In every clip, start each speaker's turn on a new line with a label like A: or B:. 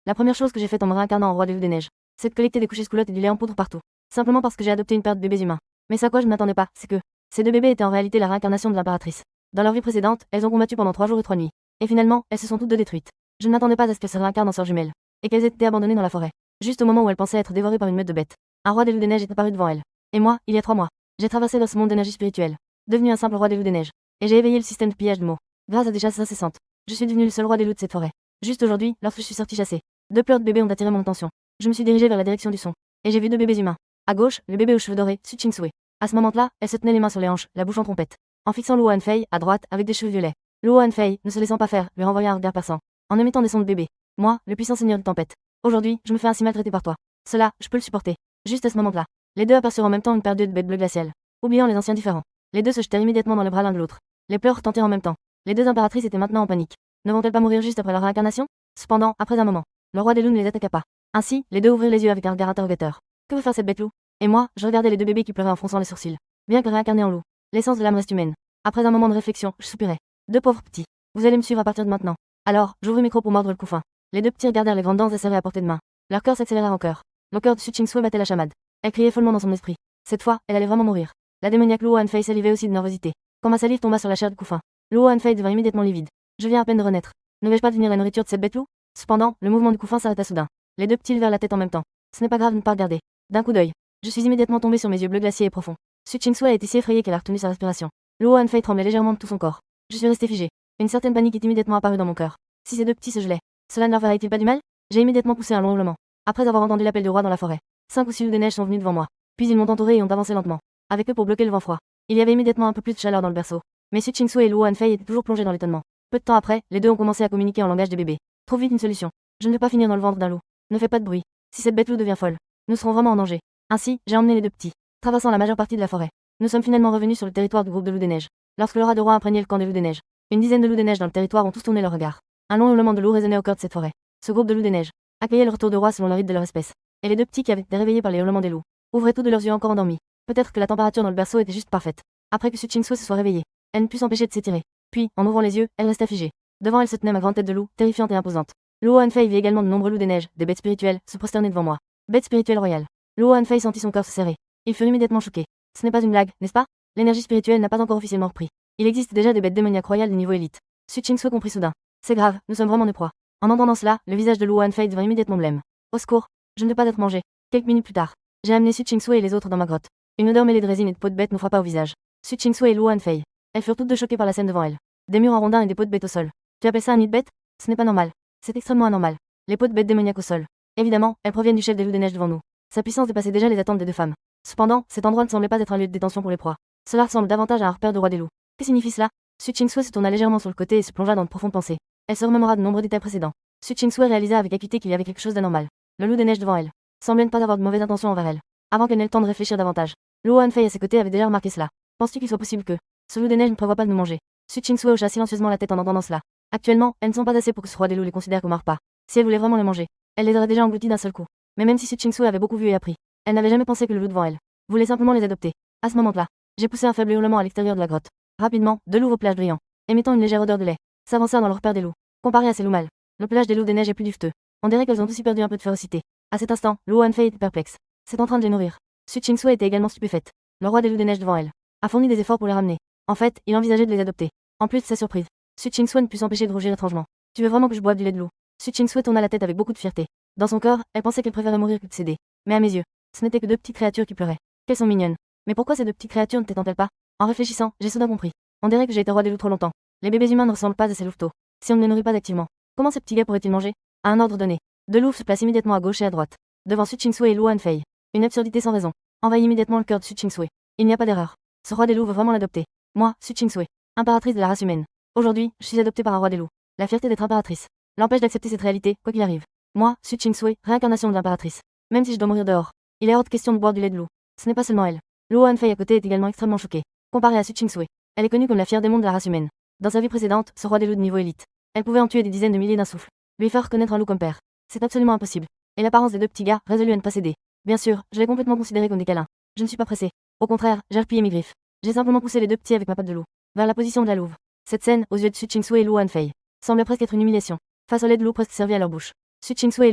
A: La première chose que j'ai faite en me réincarnant en roi des loups des neiges, c'est de collecter des couches squalottes et du lait en poudre partout. Simplement parce que j'ai adopté une paire de bébés humains. Mais ça quoi je ne m'attendais pas, c'est que ces deux bébés étaient en réalité la réincarnation de l'impératrice. Dans leur vie précédente, elles ont combattu pendant 3 jours et 3 nuits. Et finalement, elles se sont toutes deux détruites. Je ne m'attendais pas à ce qu'elles se réincarnent en sœurs jumelles. Et qu'elles aient été abandonnées dans la forêt. Juste au moment où elles pensaient être dévorées par une meute de bêtes. Un roi des loups des neiges est apparu devant elles. Et moi, il y a 3 mois, j'ai traversé dans ce monde d'énergie spirituelle. Devenu un simple roi des loups des neiges. Et j'ai éveillé le système de pillage de mots. Grâce à des chasses incessantes, je suis devenu le seul roi des loups de cette forêt. Juste aujourd'hui, lorsque je suis sorti chasser, 2 pleurs de bébés ont attiré mon attention. Je me suis dirigé vers la direction du son. Et j'ai vu 2 bébés humains. À gauche, le bébé aux cheveux dorés, Su Ching-sui. À ce moment-là, elle se tenait les mains sur les hanches, la bouche en trompette. En fixant Luo Han-fei, à droite, avec des cheveux violets. Luo Han-fei, ne se laissant pas faire, lui renvoya un regard perçant. En émettant des sons de bébé. Moi, le puissant seigneur de tempête. Aujourd'hui, je me fais ainsi maltraiter par toi. Cela, je peux le supporter. Juste à ce moment-là, les deux aperçurent en même temps une paire d'yeux de bêtes bleu glacial. Oubliant les anciens différents. Les deux se jetèrent immédiatement dans les bras l'un de l'autre. Les pleurs retentèrent en même temps. Les 2 impératrices étaient maintenant en panique. Ne vont-elles pas mourir juste après leur réincarnation? Cependant, après un moment, le roi des loups ne les attaqua pas. Ainsi, les deux ouvrirent les yeux avec un regard interrogateur. Que veut faire cette bête loup? Et moi, je regardais les 2 bébés qui pleuraient en fronçant les sourcils. Bien que réincarnés en loup, l'essence de l'âme reste humaine. Après un moment de réflexion, je soupirai. 2 pauvres petits. Vous allez me suivre à partir de maintenant. Alors, j'ouvris mes crocs pour mordre le couffin. Les 2 petits regardèrent les grandes dents acérées à portée de main. Leur cœur s'accélérèrent en cœur. Le cœur de Su Ching-sui battait la chamade. Elle criait follement dans son esprit. Cette fois, elle allait vraiment mourir. La démoniaque Luo Han-fei salivait aussi de nervosité. Quand ma salive tomba sur la chair du couffin, Luo Han-fei devint immédiatement livide. Je viens à peine de renaître. Ne vais-je pas devenir la nourriture de cette bête loup? Cependant, le mouvement du couffin s'arrêta soudain. Les 2 petits levèrent la tête en même temps. Ce n'est pas grave de ne pas regarder. D'un coup d'œil, je suis immédiatement tombé sur mes yeux bleus glaciers et profonds. Su Ching-sui a été si effrayée qu'elle a retenu sa respiration. Luo Han-fei tremblait légèrement de tout son corps. Je suis resté figé. Une certaine panique est immédiatement apparue dans mon cœur. Si ces 2 petits se gelaient, cela ne leur ferait-il pas du mal? J'ai immédiatement poussé un long hurlement. Après avoir entendu l'appel du roi dans la forêt, 5 ou 6 loups des neiges sont venus devant moi. Puis ils m'ont entouré et ont avancé lentement. Avec eux pour bloquer le vent froid. Il y avait immédiatement un peu plus de chaleur dans le berceau. Mais Su Ching-sui et Luo Han-fei étaient toujours plongés dans l'étonnement. Peu de temps après, les 2 ont commencé à communiquer en langage des bébés. Trouve vite une solution. Je ne veux pas finir dans le ventre d'un loup. Ne fais pas de bruit. Si cette bête loup devient folle, nous serons vraiment en danger. Ainsi, j'ai emmené les 2 petits, traversant la majeure partie de la forêt. Nous sommes finalement revenus sur le territoire du groupe de loups des neiges. Lorsque le rat de roi imprégnait le camp des loups des neiges, une dizaine de loups des neiges dans le territoire ont tous tourné leur regard. Un long hurlement de loup résonnait au cœur de cette forêt. Ce groupe de loups des neiges accueillait le retour de roi selon le rythme de leur espèce. Et les 2 petits qui avaient été réveillés par les hurlements des loups ouvraient tous de leurs yeux encore endormis. Peut-être que la température dans le berceau était juste parfaite. Après que Su Ching-sui se soit réveillée, elle ne put s'empêcher de s'étirer. Puis, en ouvrant les yeux, elle resta figée. Devant elle se tenait ma grande tête de loup, terrifiante et imposante. Luo Han-fei vit également de nombreux loups des neiges, des bêtes spirituelles, se prosterner devant moi. Bêtes spirituelles royales. Luo Han-fei sentit son cœur se serrer. Il fut immédiatement choqué. Ce n'est pas une blague, n'est-ce pas? L'énergie spirituelle n'a pas encore officiellement repris. Il existe déjà des bêtes démoniaques royales de niveau élite. Su Ching-sui comprit soudain. C'est grave, nous sommes vraiment des proies. En entendant cela, le visage de Luo Han-fei devint immédiatement blême. Au secours, je ne veux pas être mangé. Quelques minutes plus tard, j'ai amené Su Ching-sui et les autres dans ma grotte. Une odeur mêlée de résine et de peau de bête nous frappa au visage. Su Ching-sui et Luo Han-fei. Elles furent toutes 2 choquées par la scène devant elles. Des murs en rondins et des peaux de bête au sol. Tu appelles ça un nid de bête? Ce n'est pas normal. C'est extrêmement anormal. Les peaux de bête démoniaques au sol. Évidemment, elles proviennent du chef des loups des neiges devant nous. Sa puissance dépassait déjà les attentes des 2 femmes. Cependant, cet endroit ne semblait pas être un lieu de détention pour les proies. Cela ressemble davantage à un repère de roi des loups. Que signifie cela? Su Ching-sui se tourna légèrement sur le côté et se plongea dans de profondes pensées. Elle se remémora de nombreux détails précédents. Su Ching-sui réalisa avec acuité qu'il y avait quelque chose d'anormal. Le loup des neiges devant elle semblait ne pas avoir de mauvaises intentions envers elle. Avant qu'elle n'ait le temps de réfléchir davantage, Luo Han-fei à ses côtés avait déjà remarqué cela. Penses-tu qu'il soit possible que ce loup des neiges ne prévoit pas de nous manger? Su Ching-sui hocha silencieusement la tête en entendant cela. Actuellement, elles ne sont pas assez pour que ce roi des loups les considère comme un repas. Si elle voulait vraiment les manger, elle les aurait déjà engloutis d'un seul coup. Mais même si Su Ching-sui avait beaucoup vu et appris, elle n'avait jamais pensé que le loup devant elle voulait simplement les adopter. À ce moment-là, j'ai poussé un faible hurlement à l'extérieur de la grotte. Rapidement, 2 loups au pelage brillant, émettant une légère odeur de lait, s'avancèrent dans le repère des loups. Comparé à ces loups mâles, le pelage des loups des neiges est plus duveteux. On dirait qu'elles ont aussi perdu un peu de férocité. À cet instant, Luo Han-fei était perplexe. C'est en train de les nourrir. Su Ching-sui était également stupéfaite. Le roi des loups des neiges devant elle a fourni des efforts pour les ramener. En fait, il envisageait de les adopter. En plus de sa surprise, Su Ching-sui ne put s'empêcher de rougir étrangement. Tu veux vraiment que je boive du lait de loup? Su Ching-sui tourna la tête avec beaucoup de fierté. Dans son cœur, elle pensait qu'elle préférait mourir que de céder. Mais à mes yeux, ce n'étaient que 2 petites créatures qui pleuraient. Qu'elles sont mignonnes. Mais pourquoi ces 2 petites créatures ne t'étendent-elles pas? En réfléchissant, j'ai soudain compris. On dirait que j'ai été roi des loups trop longtemps. Les bébés humains ne ressemblent pas à ces louveteaux. Si on ne les nourrit pas activement, comment ces petits gars pourraient-ils manger? À un ordre donné, 2 loups se placent immédiatement à gauche et à droite, devant Su Ching-sui et Luo Han-fei. Une absurdité sans raison envahit immédiatement le cœur de Su Ching-sui. Il n'y a pas d'erreur. Ce roi des loups veut vraiment l'adopter. Moi, Su Ching-sui, impératrice de la race humaine. Aujourd'hui, je suis adoptée par un roi des loups. La fierté d'être impératrice l'empêche d'accepter cette réalité, quoi qu'il arrive. Moi, Su Ching-sui, réincarnation de l'impératrice. Même si je dois mourir dehors, il est hors de question de boire du lait de loup. Ce n'est pas seulement elle. Luo Han-fei à côté est également extrêmement choquée. Comparée à Su Ching-sui, elle est connue comme la fière démon de la race humaine. Dans sa vie précédente, ce roi des loups de niveau élite, elle pouvait en tuer des dizaines de milliers d'un souffle. Lui faire reconnaître un loup comme père, c'est absolument impossible. Et l'apparence des 2 petits gars, résolus à ne pas céder. Bien sûr, je l'ai complètement considéré comme des câlins. Je ne suis pas pressée. Au contraire, j'ai replié mes griffes. J'ai simplement poussé les 2 petits avec ma patte de loup vers la position de la louve. Cette scène, aux yeux de Su Ching-sui et Luo Han-fei, semblait presque être une humiliation, face au lait de loup presque servi à leur bouche. Su Chingsui et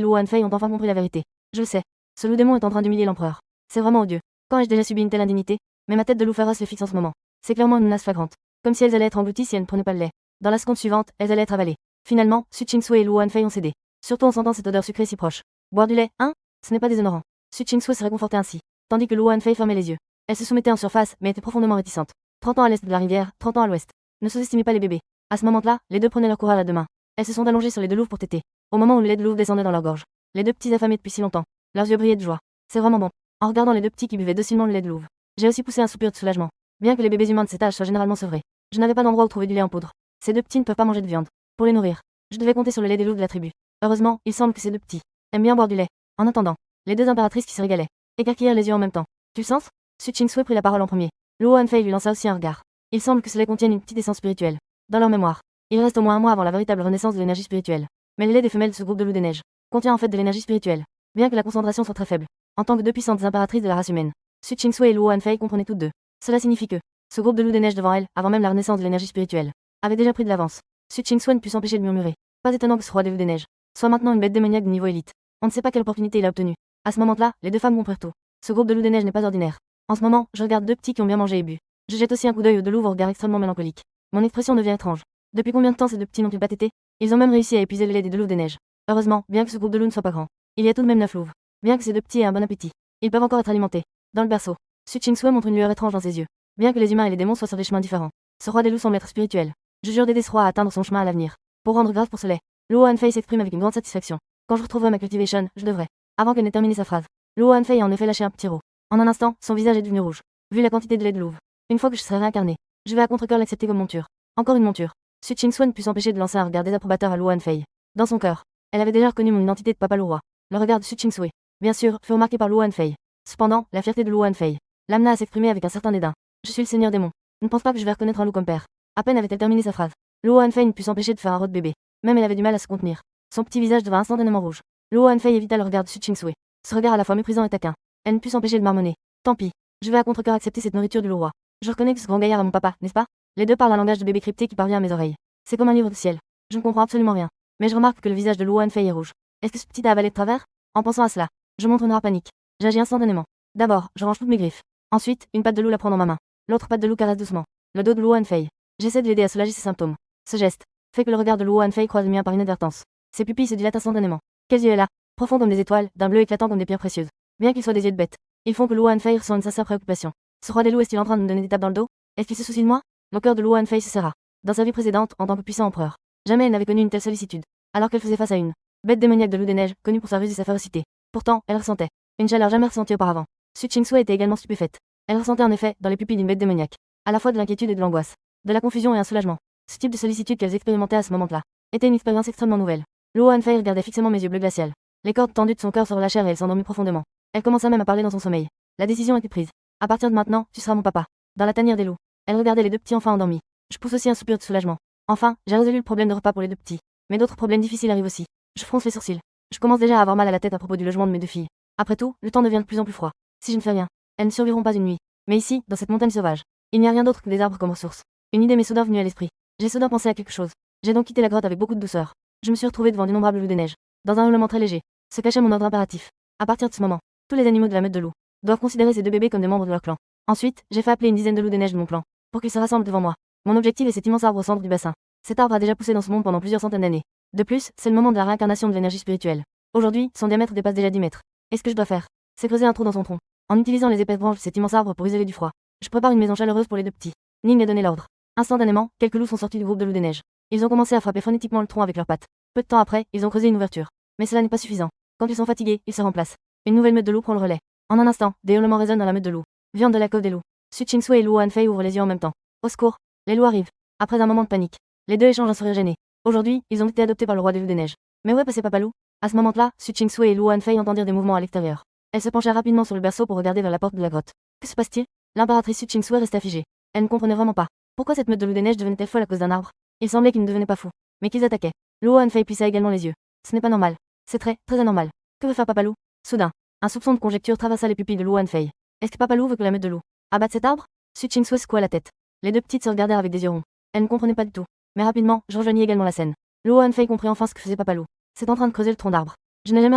A: Luo Hanfei ont enfin compris la vérité. Je le sais. Ce loup démon est en train d'humilier l'empereur. C'est vraiment odieux. Quand ai-je déjà subi une telle indignité? Mais ma tête de loup féroce les fixe en ce moment. C'est clairement une menace flagrante. Comme si elles allaient être englouties si elles ne prenaient pas le lait. Dans la seconde suivante, elles allaient être avalées. Finalement, Su Chingsui et Luo Hanfei ont cédé. Surtout en sentant cette odeur sucrée si proche. Boire du lait, hein? Ce n'est pas déshonorant. Su Chingsui se réconfortait ainsi, tandis que Luo Hanfei fermait les yeux. Elle se soumettait en surface, mais était profondément réticente. 30 ans à l'est de la rivière, 30 ans à l'ouest. Ne sous-estimez pas les bébés. À ce moment-là, les deux prenaient leur courage à deux mains. Elles se sont allongées sur les deux louves pour téter. Au moment où le lait de louve descendait dans leur gorge. Les deux petits affamés depuis si longtemps. Leurs yeux brillaient de joie. C'est vraiment bon. En regardant les deux petits qui buvaient docilement le lait de louve, j'ai aussi poussé un soupir de soulagement. Bien que les bébés humains de cet âge soient généralement sevrés, je n'avais pas d'endroit où trouver du lait en poudre. Ces deux petits ne peuvent pas manger de viande. Pour les nourrir, je devais compter sur le lait des louves de la tribu. Heureusement, il semble que ces deux petits aiment bien boire du lait. En attendant, les deux impératrices qui se régalaient écarquillèrent les yeux en même temps. Tu le sens? Su Chingsui prit la parole en premier. Luo Hanfei lui lança aussi un regard. Il semble que ce lait contienne une petite essence spirituelle. Dans leur mémoire, il reste au moins un mois avant la véritable renaissance de l'énergie spirituelle. Mais le lait des femelles de ce groupe de loups des neiges contient en fait de l'énergie spirituelle, bien que la concentration soit très faible. En tant que deux puissantes impératrices de la race humaine, Su Chingsui et Luo Hanfei comprenaient toutes deux. Cela signifie que ce groupe de loups des neiges devant elle, avant même la renaissance de l'énergie spirituelle, avait déjà pris de l'avance. Su Chingsui ne put s'empêcher de murmurer. Pas étonnant que ce roi des loups des neiges soit maintenant une bête démoniaque de niveau élite. On ne sait pas quelle opportunité il a obtenue. À ce moment-là, les deux femmes comprirent tout. Ce groupe de loups des neiges n'est pas ordinaire. En ce moment, je regarde deux petits qui ont bien mangé et bu. Je jette aussi un coup d'œil aux deux loups au regard extrêmement mélancolique. Mon expression devient étrange. Depuis combien de temps ces deux petits n'ont-ils pas tété? Ils ont même réussi à épuiser le lait des deux loups des neiges. Heureusement, bien que ce groupe de loups ne soit pas grand, il y a tout de même 9 louves. Bien que ces deux petits aient un bon appétit, ils peuvent encore être alimentés. Dans le berceau, Su Chingsui montre une lueur étrange dans ses yeux. Bien que les humains et les démons soient sur des chemins différents, ce roi des loups semble être spirituel. Je jure d'aider ce roi à atteindre son chemin à l'avenir. Pour rendre grâce pour ce lait, Luo Hanfei s'exprime avec une grande satisfaction. Quand je retrouverai ma cultivation, je devrais. Avant qu'elle n'ait terminé sa phrase, Luo Hanfei a en effet lâché un petit rot. En un instant, son visage est devenu rouge. Vu la quantité de lait de louve. Une fois que je serai réincarné, je vais à contre-cœur l'accepter comme monture. Encore une monture. Su Chingsui ne put s'empêcher de lancer un regard désapprobateur à Luo Hanfei. Dans son cœur, elle avait déjà reconnu mon identité de papa loup roi. Le regard de Su Chingsui, bien sûr, fut remarqué par Luo Hanfei. Cependant, la fierté de Luo Hanfei l'amena à s'exprimer avec un certain dédain. Je suis le seigneur démon. Ne pense pas que je vais reconnaître un loup comme père. À peine avait-elle terminé sa phrase, Luo Hanfei ne put s'empêcher de faire un rot de bébé. Même elle avait du mal à se contenir. Son petit visage devint instantanément rouge. Luo Hanfei évita le regard de Su Chingsui. Ce regard à la fois méprisant et taquin. Elle ne put s'empêcher de marmonner. Tant pis. Je vais à contre-cœur accepter cette nourriture du loup roi. Je reconnais que ce grand gaillard est mon papa, n'est-ce pas? Les deux parlent un langage de bébé crypté qui parvient à mes oreilles. C'est comme un livre de ciel. Je ne comprends absolument rien. Mais je remarque que le visage de Luo Hanfei est rouge. Est-ce que ce petit a avalé de travers? En pensant à cela, je montre une rare panique. J'agis instantanément. D'abord, je range toutes mes griffes. Ensuite, une patte de loup la prend dans ma main. L'autre patte de loup caresse doucement le dos de Luo Hanfei. J'essaie de l'aider à soulager ses symptômes. Ce geste fait que le regard de Luo Hanfei croise le mien par inadvertance. Ses pupilles se dilatent instantanément. Quels yeux elle a? Profonds comme des étoiles, d'un bleu éclatant comme des pierres précieuses. Bien qu'ils soient des yeux de bête, ils font que Luo Hanfei ressent une sincère préoccupation. Ce roi des loups est-il en train de me donner des tapes dans le dos? Est-ce qu'il se soucie de moi? Le cœur de Luo Hanfei se serra. Dans sa vie précédente, en tant que puissant empereur, jamais elle n'avait connu une telle sollicitude. Alors qu'elle faisait face à une bête démoniaque de loup des neiges, connue pour sa ruse et sa férocité. Pourtant, elle ressentait une chaleur jamais ressentie auparavant. Su Chingsui était également stupéfaite. Elle ressentait en effet, dans les pupilles d'une bête démoniaque, à la fois de l'inquiétude et de l'angoisse, de la confusion et un soulagement. Ce type de sollicitude qu'elles expérimentaient à ce moment-là était une expérience extrêmement nouvelle. Luo Hanfei regardait fixement mes yeux bleus glacial. Les cordes tendues de son cœur se relâchèrent et elle s'endormit profondément. Elle commença même à parler dans son sommeil. La décision était prise. À partir de maintenant, tu seras mon papa. Dans la tanière des loups. Elle regardait les deux petits enfants endormis. Je pousse aussi un soupir de soulagement. Enfin, j'ai résolu le problème de repas pour les deux petits. Mais d'autres problèmes difficiles arrivent aussi. Je fronce les sourcils. Je commence déjà à avoir mal à la tête à propos du logement de mes deux filles. Après tout, le temps devient de plus en plus froid. Si je ne fais rien, elles ne survivront pas une nuit. Mais ici, dans cette montagne sauvage, il n'y a rien d'autre que des arbres comme ressource. Une idée m'est soudain venue à l'esprit. J'ai soudain pensé à quelque chose. J'ai donc quitté la grotte avec beaucoup de douceur. Je me suis retrouvée devant d'innombrables loups des neiges. Dans un hurlement très léger, se cachait mon ordre impératif. À partir de ce moment, tous les animaux de la meute de loups doivent considérer ces deux bébés comme des membres de leur clan. Ensuite, j'ai fait appeler une dizaine de loups des neiges de mon clan, pour qu'ils se rassemblent devant moi. Mon objectif est cet immense arbre au centre du bassin. Cet arbre a déjà poussé dans ce monde pendant plusieurs centaines d'années. De plus, c'est le moment de la réincarnation de l'énergie spirituelle. Aujourd'hui, son diamètre dépasse déjà 10 mètres. Et ce que je dois faire, c'est creuser un trou dans son tronc. En utilisant les épaisses branches de cet immense arbre pour isoler du froid, je prépare une maison chaleureuse pour les deux petits. Ning a donné l'ordre. Instantanément, quelques loups sont sortis du groupe de loups des neiges. Ils ont commencé à frapper phonétiquement le tronc avec leurs pattes. Peu de temps après, ils ont creusé une ouverture. Mais cela n'est pas suffisant. Quand ils sont fatigués, ils se remplacent. Une nouvelle meute de loups prend le relais. En un instant, des hurlements résonnent dans la meute de loups. Viande de la cove des loups. Su Chingsui et Luo Hanfei ouvrent les yeux en même temps. Au secours, les loups arrivent. Après un moment de panique, les deux échangent un sourire gêné. Aujourd'hui, ils ont été adoptés par le roi des loups des neiges. Mais où est passé Papa Loup? À ce moment-là, Su Chingsui et Luo Hanfei entendirent des mouvements à l'extérieur. Elles se penchèrent rapidement sur le berceau pour regarder vers la porte de la grotte. Que se passe-t-il? L'impératrice Su Chingsui restait figée. Elle ne comprenait vraiment pas. Pourquoi cette meute de loups des neiges devenait-elle folle à cause d'un arbre? Il semblait qu'ils ne devenaient pas fous, mais qu'ils attaquaient. Luo Hanfei plissa également les yeux. Ce n'est pas normal. C'est très, très anormal. Que veut faire Papa Loup? Soudain, un soupçon de conjecture traversa les pupilles de Luo Hanfei. Est-ce que Papa Loup veut que la meute de loups abatte cet arbre? Su Chingsui secoua la tête. Les deux petites se regardèrent avec des yeux ronds. Elles ne comprenaient pas du tout. Mais rapidement, je rejoignis également la scène. Luo Hanfei comprit enfin ce que faisait Papa Loup. C'est en train de creuser le tronc d'arbre. Je n'ai jamais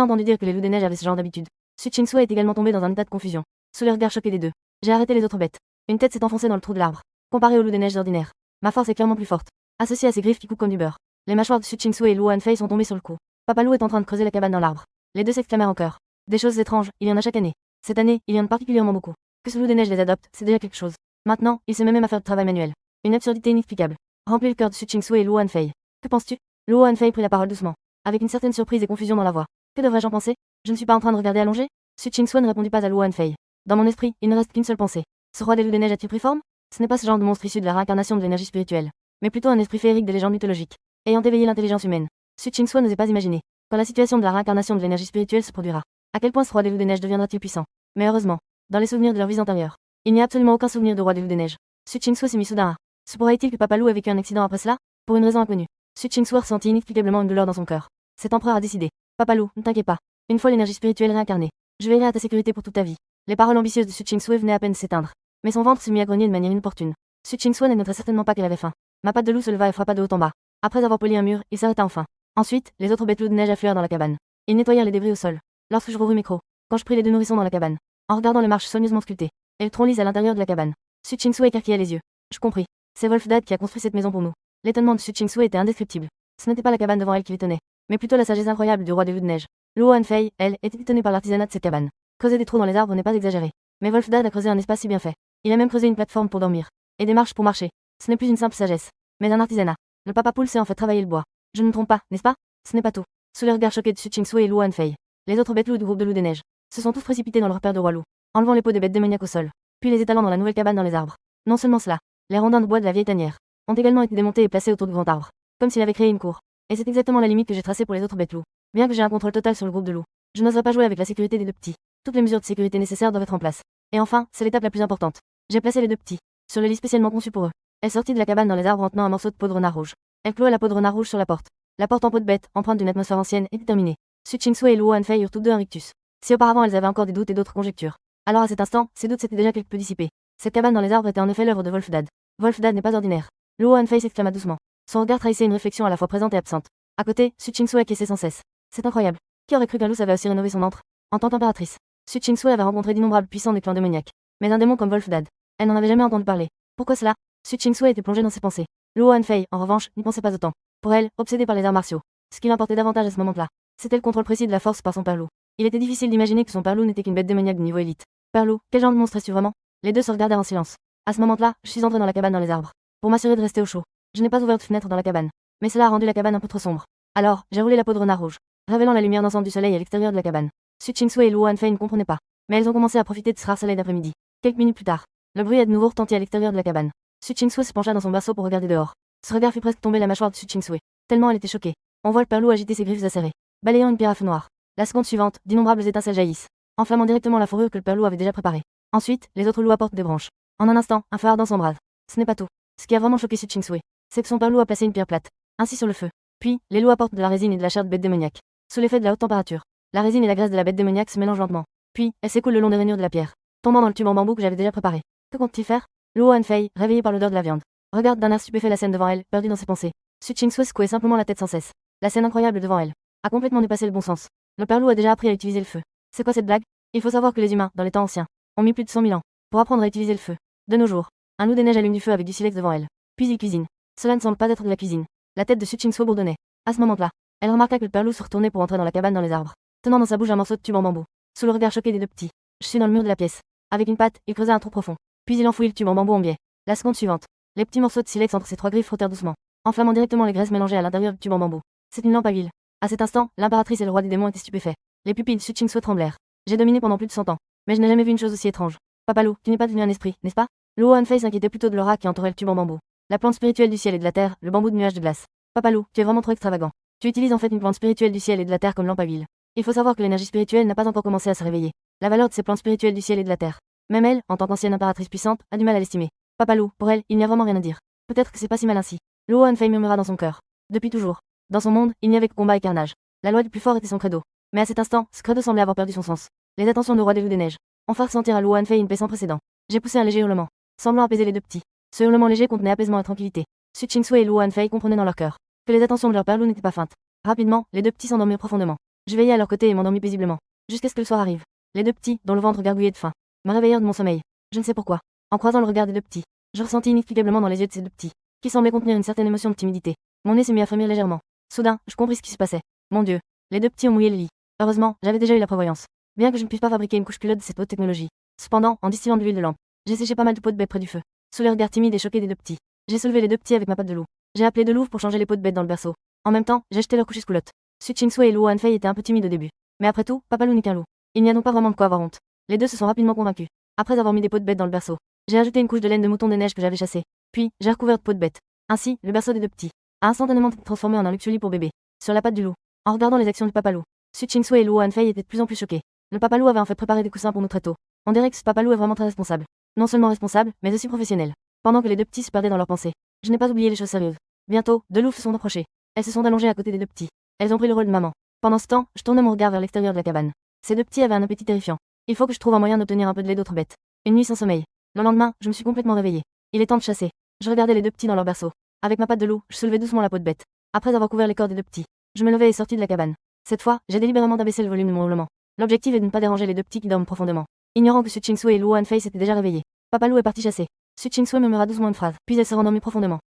A: entendu dire que les loups des neiges avaient ce genre d'habitude. Su Ching-Sui est également tombé dans un état de confusion, sous les regards choqués des deux. J'ai arrêté les autres bêtes. Une tête s'est enfoncée dans le trou de l'arbre. Comparé aux loups des neiges ordinaires, ma force est clairement plus forte. Associée à ses griffes qui coupent comme du beurre. Les mâchoires de Su Ching-Sui et Luo Hanfei sont tombées sur le coup. Papa Loup est en train de creuser la cabane dans l'arbre. Les deux s'exclamèrent en chœur. Des choses étranges, il y en a chaque année. Cette année, il y en a particulièrement beaucoup. Que ce loup des neiges les adopte, c'est déjà quelque chose. Maintenant, il se met même à faire du travail manuel. Une absurdité inexplicable. Remplit le cœur de Su Ching-Sui et Luo Hanfei. Que penses-tu? Luo Hanfei prit la parole doucement, avec une certaine surprise et confusion dans la voix. Que devrais-je en penser? Je ne suis pas en train de regarder allongé? Su Ching-Sui ne répondit pas à Luo Hanfei. Dans mon esprit, il ne reste qu'une seule pensée. Ce roi des loups des neiges a-t-il pris forme? Ce n'est pas ce genre de monstre issu de la réincarnation de l'énergie spirituelle, mais plutôt un esprit féerique des légendes mythologiques, ayant éveillé l'intelligence humaine. Su Ching-Sui n'osait pas imaginer, quand la situation de la réincarnation de l'énergie spirituelle se produira, à quel point ce roi des loups des neiges deviendra-t-il puissant. Mais heureusement, dans les souvenirs de leur vie antérieure, il n'y a absolument aucun souvenir de roi des loups des neiges. Su Ching-Sui s'est mis soudain à. Se pourrait-il que Papa Loup ait vécu un accident après cela? Pour une raison inconnue. Su Ching-Sui ressentit inexplicablement une douleur dans son cœur. Cet empereur a décidé. Papa Loup, ne t'inquiète pas. Une fois l'énergie spirituelle réincarnée, je veillerai à ta sécurité pour toute ta vie. Les paroles ambitieuses de Su Ching-Sui venaient à peine de s'éteindre, mais son ventre se mit à grogner de manière inopportune. Su Ching-Sui ne notait certainement pas qu'elle avait faim. Ma patte de loup se leva et frappa de haut en bas. Après avoir poli un mur, il s'arrêta enfin. Ensuite, les autres bêtes loups de neige affluèrent dans la cabane. Ils nettoyèrent les débris au sol. Lorsque je rouvris mes crocs, quand je pris les deux nourrissons dans la cabane, en regardant les marches soigneusement sculptées, et le tronc lisse à l'intérieur de la cabane, Su Ching-Sui écarquilla les yeux. Je compris. C'est Wolfdad qui a construit cette maison pour nous. L'étonnement de Su Ching-Sui était indescriptible. Ce n'était pas la cabane devant elle qui l'étonnait, mais plutôt la sagesse incroyable du roi des loups de neige. Luo Hanfei, elle, était étonnée par l'artisanat de cette cabane. Creuser des trous dans les arbres n'est pas exagéré. Mais Wolfdad a creusé un espace si bien fait. Il a même creusé une plateforme pour dormir, et des marches pour marcher. Ce n'est plus une simple sagesse, mais un artisanat. Le papa poule sait en fait travailler le bois. Je ne me trompe pas, n'est-ce pas? Ce n'est pas tout. Sous les regards choqués de Su Ching-Sui et Luo Hanfei, les autres bêtes loups du groupe de loups des neiges se sont tous précipités dans leur repère de roi loup, enlevant les peaux des bêtes démoniaques au sol, puis les étalant dans la nouvelle cabane dans les arbres. Non seulement cela, les rondins de bois de la vieille tanière ont également été démontés et placés autour de grands arbres, comme s'il avait créé une cour. Et c'est exactement la limite que j'ai tracée pour les autres bêtes loups. Bien que j'ai un contrôle total sur le groupe de loups, je n'oserais pas jouer avec la sécurité des deux petits. Toutes les mesures de sécurité nécessaires doivent être en place. Et enfin, c'est l'étape la plus importante. J'ai placé les deux petits sur le lit spécialement conçu pour eux. Elle sortit de la cabane dans les arbres en tenant un morceau de peau de renard rouge. Elle cloua la peau de renard rouge sur la porte. La porte en peau de bête, empreinte d'une atmosphère ancienne, était terminée. Su Ching-Sui et Luo Hanfei eurent toutes deux un rictus. Si auparavant elles avaient encore des doutes et d'autres conjectures, alors à cet instant, ces doutes s'étaient déjà quelque peu dissipés. Cette cabane dans les arbres était en effet l'œuvre de Wolfdad. Wolfdad n'est pas ordinaire. Luo Hanfei s'exclama doucement. Son regard trahissait une réflexion à la fois présente et absente. À côté, Su Ching-Sui acquiesçait sans cesse. C'est incroyable. Qui aurait cru qu'un loup savait aussi rénover son antre? En tant qu'impératrice, Su Ching-Sui avait rencontré d'innombrables puissants des clans démoniaques. Mais un démon comme Wolfdad, elle n'en avait jamais entendu parler. Pourquoi cela? Su Ching-Sui était plongée dans ses pensées. Luo Hanfei, en revanche, n'y pensait pas autant. Pour elle, obsédée par les arts martiaux, ce qui l'importait davantage à ce moment-là, c'était le contrôle précis de la force par son père loup. Il était difficile d'imaginer que son père loup n'était qu'une bête démoniaque de niveau élite. Père loup, quel genre de monstre es-tu vraiment? Les deux se regardèrent en silence. À ce moment-là, je suis entré dans la cabane dans les arbres, pour m'assurer de rester au chaud. Je n'ai pas ouvert de fenêtre dans la cabane, mais cela a rendu la cabane un peu trop sombre. Alors, j'ai roulé la peau de renard rouge, révélant la lumière dansante du soleil à l'extérieur de la cabane. Su Ching-Sui et Luo Hanfei ne comprenaient pas, mais elles ont commencé à profiter de ce rare soleil d'après-midi. Quelques minutes plus tard, le bruit a de nouveau retentit à l'extérieur de la cabane. Su Ching-Sui se pencha dans son berceau pour regarder dehors. Ce regard fit presque tomber la mâchoire de Su Ching-Sui, tellement elle était choquée. On voit le père loup agiter ses griffes acérées, balayant une pierre à feu noir. La seconde suivante, d'innombrables étincelles jaillissent, enflammant directement la fourrure que le père loup avait déjà préparée. Ensuite, les autres loups apportent des branches. En un instant, un feu ardent s'embrase. Ce n'est pas tout. Ce qui a vraiment choqué Su Ching-Sui, c'est que son père loup a placé une pierre plate, ainsi sur le feu. Puis, les loups apportent de la résine et de la chair de bête démoniaque. Sous l'effet de la haute température, la résine et la graisse de la bête démoniaque se mélangent lentement. Puis, elle s'écoule le long des rainures de la pierre, tombant dans le tube en bambou que j'avais déjà préparé. Que compte-t-il faire? Luo Hanfei, réveillée par l'odeur de la viande, regarde d'un air stupéfait la scène devant elle, perdue dans ses pensées. Su Ching-Sui secouait simplement la tête sans cesse. La scène incroyable devant elle a complètement dépassé le bon sens. Le père loup a déjà appris à utiliser le feu. C'est quoi cette blague? Il faut savoir que les humains, dans les temps anciens, ont mis plus de 100 000 ans pour apprendre à utiliser le feu. De nos jours, un loup des neiges allume du feu avec du silex devant elle. Puis il cuisine. Cela ne semble pas être de la cuisine. La tête de Su Ching-Sui bourdonnait. À ce moment-là, elle remarqua que le père loup se retournait pour entrer dans la cabane dans les arbres, tenant dans sa bouche un morceau de tube en bambou. Sous le regard choqué des deux petits, je suis dans le mur de la pièce. Avec une patte, il creusa un trou profond. Puis il enfouit le tube en bambou en biais. La seconde suivante, les petits morceaux de silex entre ses trois griffes frottèrent doucement, enflammant directement les graisses mélangées à l'intérieur du tube en bambou. C'est une lampe à huile. À cet instant, l'impératrice et le roi des démons étaient stupéfaits. Les pupilles de Su Ching-Sui tremblèrent. J'ai dominé pendant plus de 100 ans, mais je n'ai jamais vu une chose aussi étrange. Papa loup, tu n'es pas devenu un esprit, n'est-ce pas? Luo Hanfei s'inquiétait plutôt de l'aura qui entourait le tube en bambou. La plante spirituelle du ciel et de la terre, le bambou de nuages de glace. Papa loup, tu es vraiment trop extravagant. Tu utilises en fait une plante spirituelle du ciel et de la terre comme lampe à huile. Il faut savoir que l'énergie spirituelle n'a pas encore commencé à se réveiller. La valeur de ces plantes spirituelles du ciel et de la terre, même elle, en tant qu'ancienne impératrice puissante, a du mal à l'estimer. Papa loup, pour elle, il n'y a vraiment rien à dire. Peut-être que c'est pas si mal ainsi. Luo Hanfei murmura dans son cœur. Depuis toujours, dans son monde, il n'y avait que combat et carnage. La loi du plus fort était son credo. Mais à cet instant, ce credo semblait avoir perdu son sens. Les attentions du roi des loups des neiges ont fait ressentir à Luo Hanfei une paix sans précédent. J'ai poussé un léger hurlement, semblant apaiser les deux petits. Ce hurlement léger contenait apaisement et tranquillité. Su Ching-Sui et Luo Hanfei comprenaient dans leur cœur que les attentions de leur père loup n'étaient pas feintes. Rapidement, les deux petits s'endormirent profondément. Je veillais à leur côté et m'endormis paisiblement, jusqu'à ce que le soir arrive. Les deux petits, dont le ventre gargouillait de faim, me réveillèrent de mon sommeil. Je ne sais pourquoi. En croisant le regard des deux petits, je ressentis inexplicablement dans les yeux de ces deux petits, qui semblaient contenir une certaine émotion de timidité. Mon nez se mit à frémir légèrement. Soudain, je compris ce qui se passait. Mon Dieu, les deux petits ont mouillé le lit. Heureusement, j'avais déjà eu la prévoyance. Bien que je ne puisse pas fabriquer une couche culotte de cette haute technologie. Cependant, en distillant de l'huile de lampe, j'ai séché pas mal de peaux de bête près du feu. Sous les regards timides et choqués des deux petits, j'ai soulevé les deux petits avec ma patte de loup. J'ai appelé de Louvre pour changer les peaux de bête dans le berceau. En même temps, j'ai jeté leur couche culotte. Su Chingsui et Luo Hanfei étaient un peu timides au début. Mais après tout, Papa Loup n'est qu'un loup. Il n'y a donc pas vraiment de quoi avoir honte. Les deux se sont rapidement convaincus. Après avoir mis des peaux de bête dans le berceau, j'ai ajouté une couche de laine de mouton des neiges que j'avais chassée. Puis, j'ai recouvert de peaux de bête. Ainsi, le berceau des deux petits a instantanément été transformé en un luxueux lit pour bébé, sur la patte du loup. En regardant les actions du Papa Loup, Su Chingsui et Luo Hanfei étaient de plus en plus choqués. Le Papa Loup avait en fait préparé des coussins pour nous très tôt. On dirait que ce Papa Loup est vraiment très responsable. Non seulement responsable, mais aussi professionnel. Pendant que les deux petits se perdaient dans leurs pensées, je n'ai pas oublié les choses sérieuses. Bientôt, deux loups se sont approchés. Elles se sont allongées à côté des deux petits. Elles ont pris le rôle de maman. Pendant ce temps, je tournais mon regard vers l'extérieur de la cabane. Ces deux petits avaient un appétit terrifiant. Il faut que je trouve un moyen d'obtenir un peu de lait d'autres bêtes. Une nuit sans sommeil. Le lendemain, je me suis complètement réveillée. Il est temps de chasser. Je regardais les deux petits dans leur berceau. Avec ma patte de loup, je soulevais doucement la peau de bête. Après avoir couvert les corps des deux petits, je me levais et sortis de la cabane. Cette fois, j'ai délibérément d'abaisser le volume de mon hurlement. L'objectif est de ne pas déranger les deux petits qui dorment profondément. Ignorant que Su Chingsui et Luo Hanfei s'étaient déjà réveillés. Papa Loup est parti chasser. Su Chingsui murmura doucement une phrase, puis elle se rendormit profondément.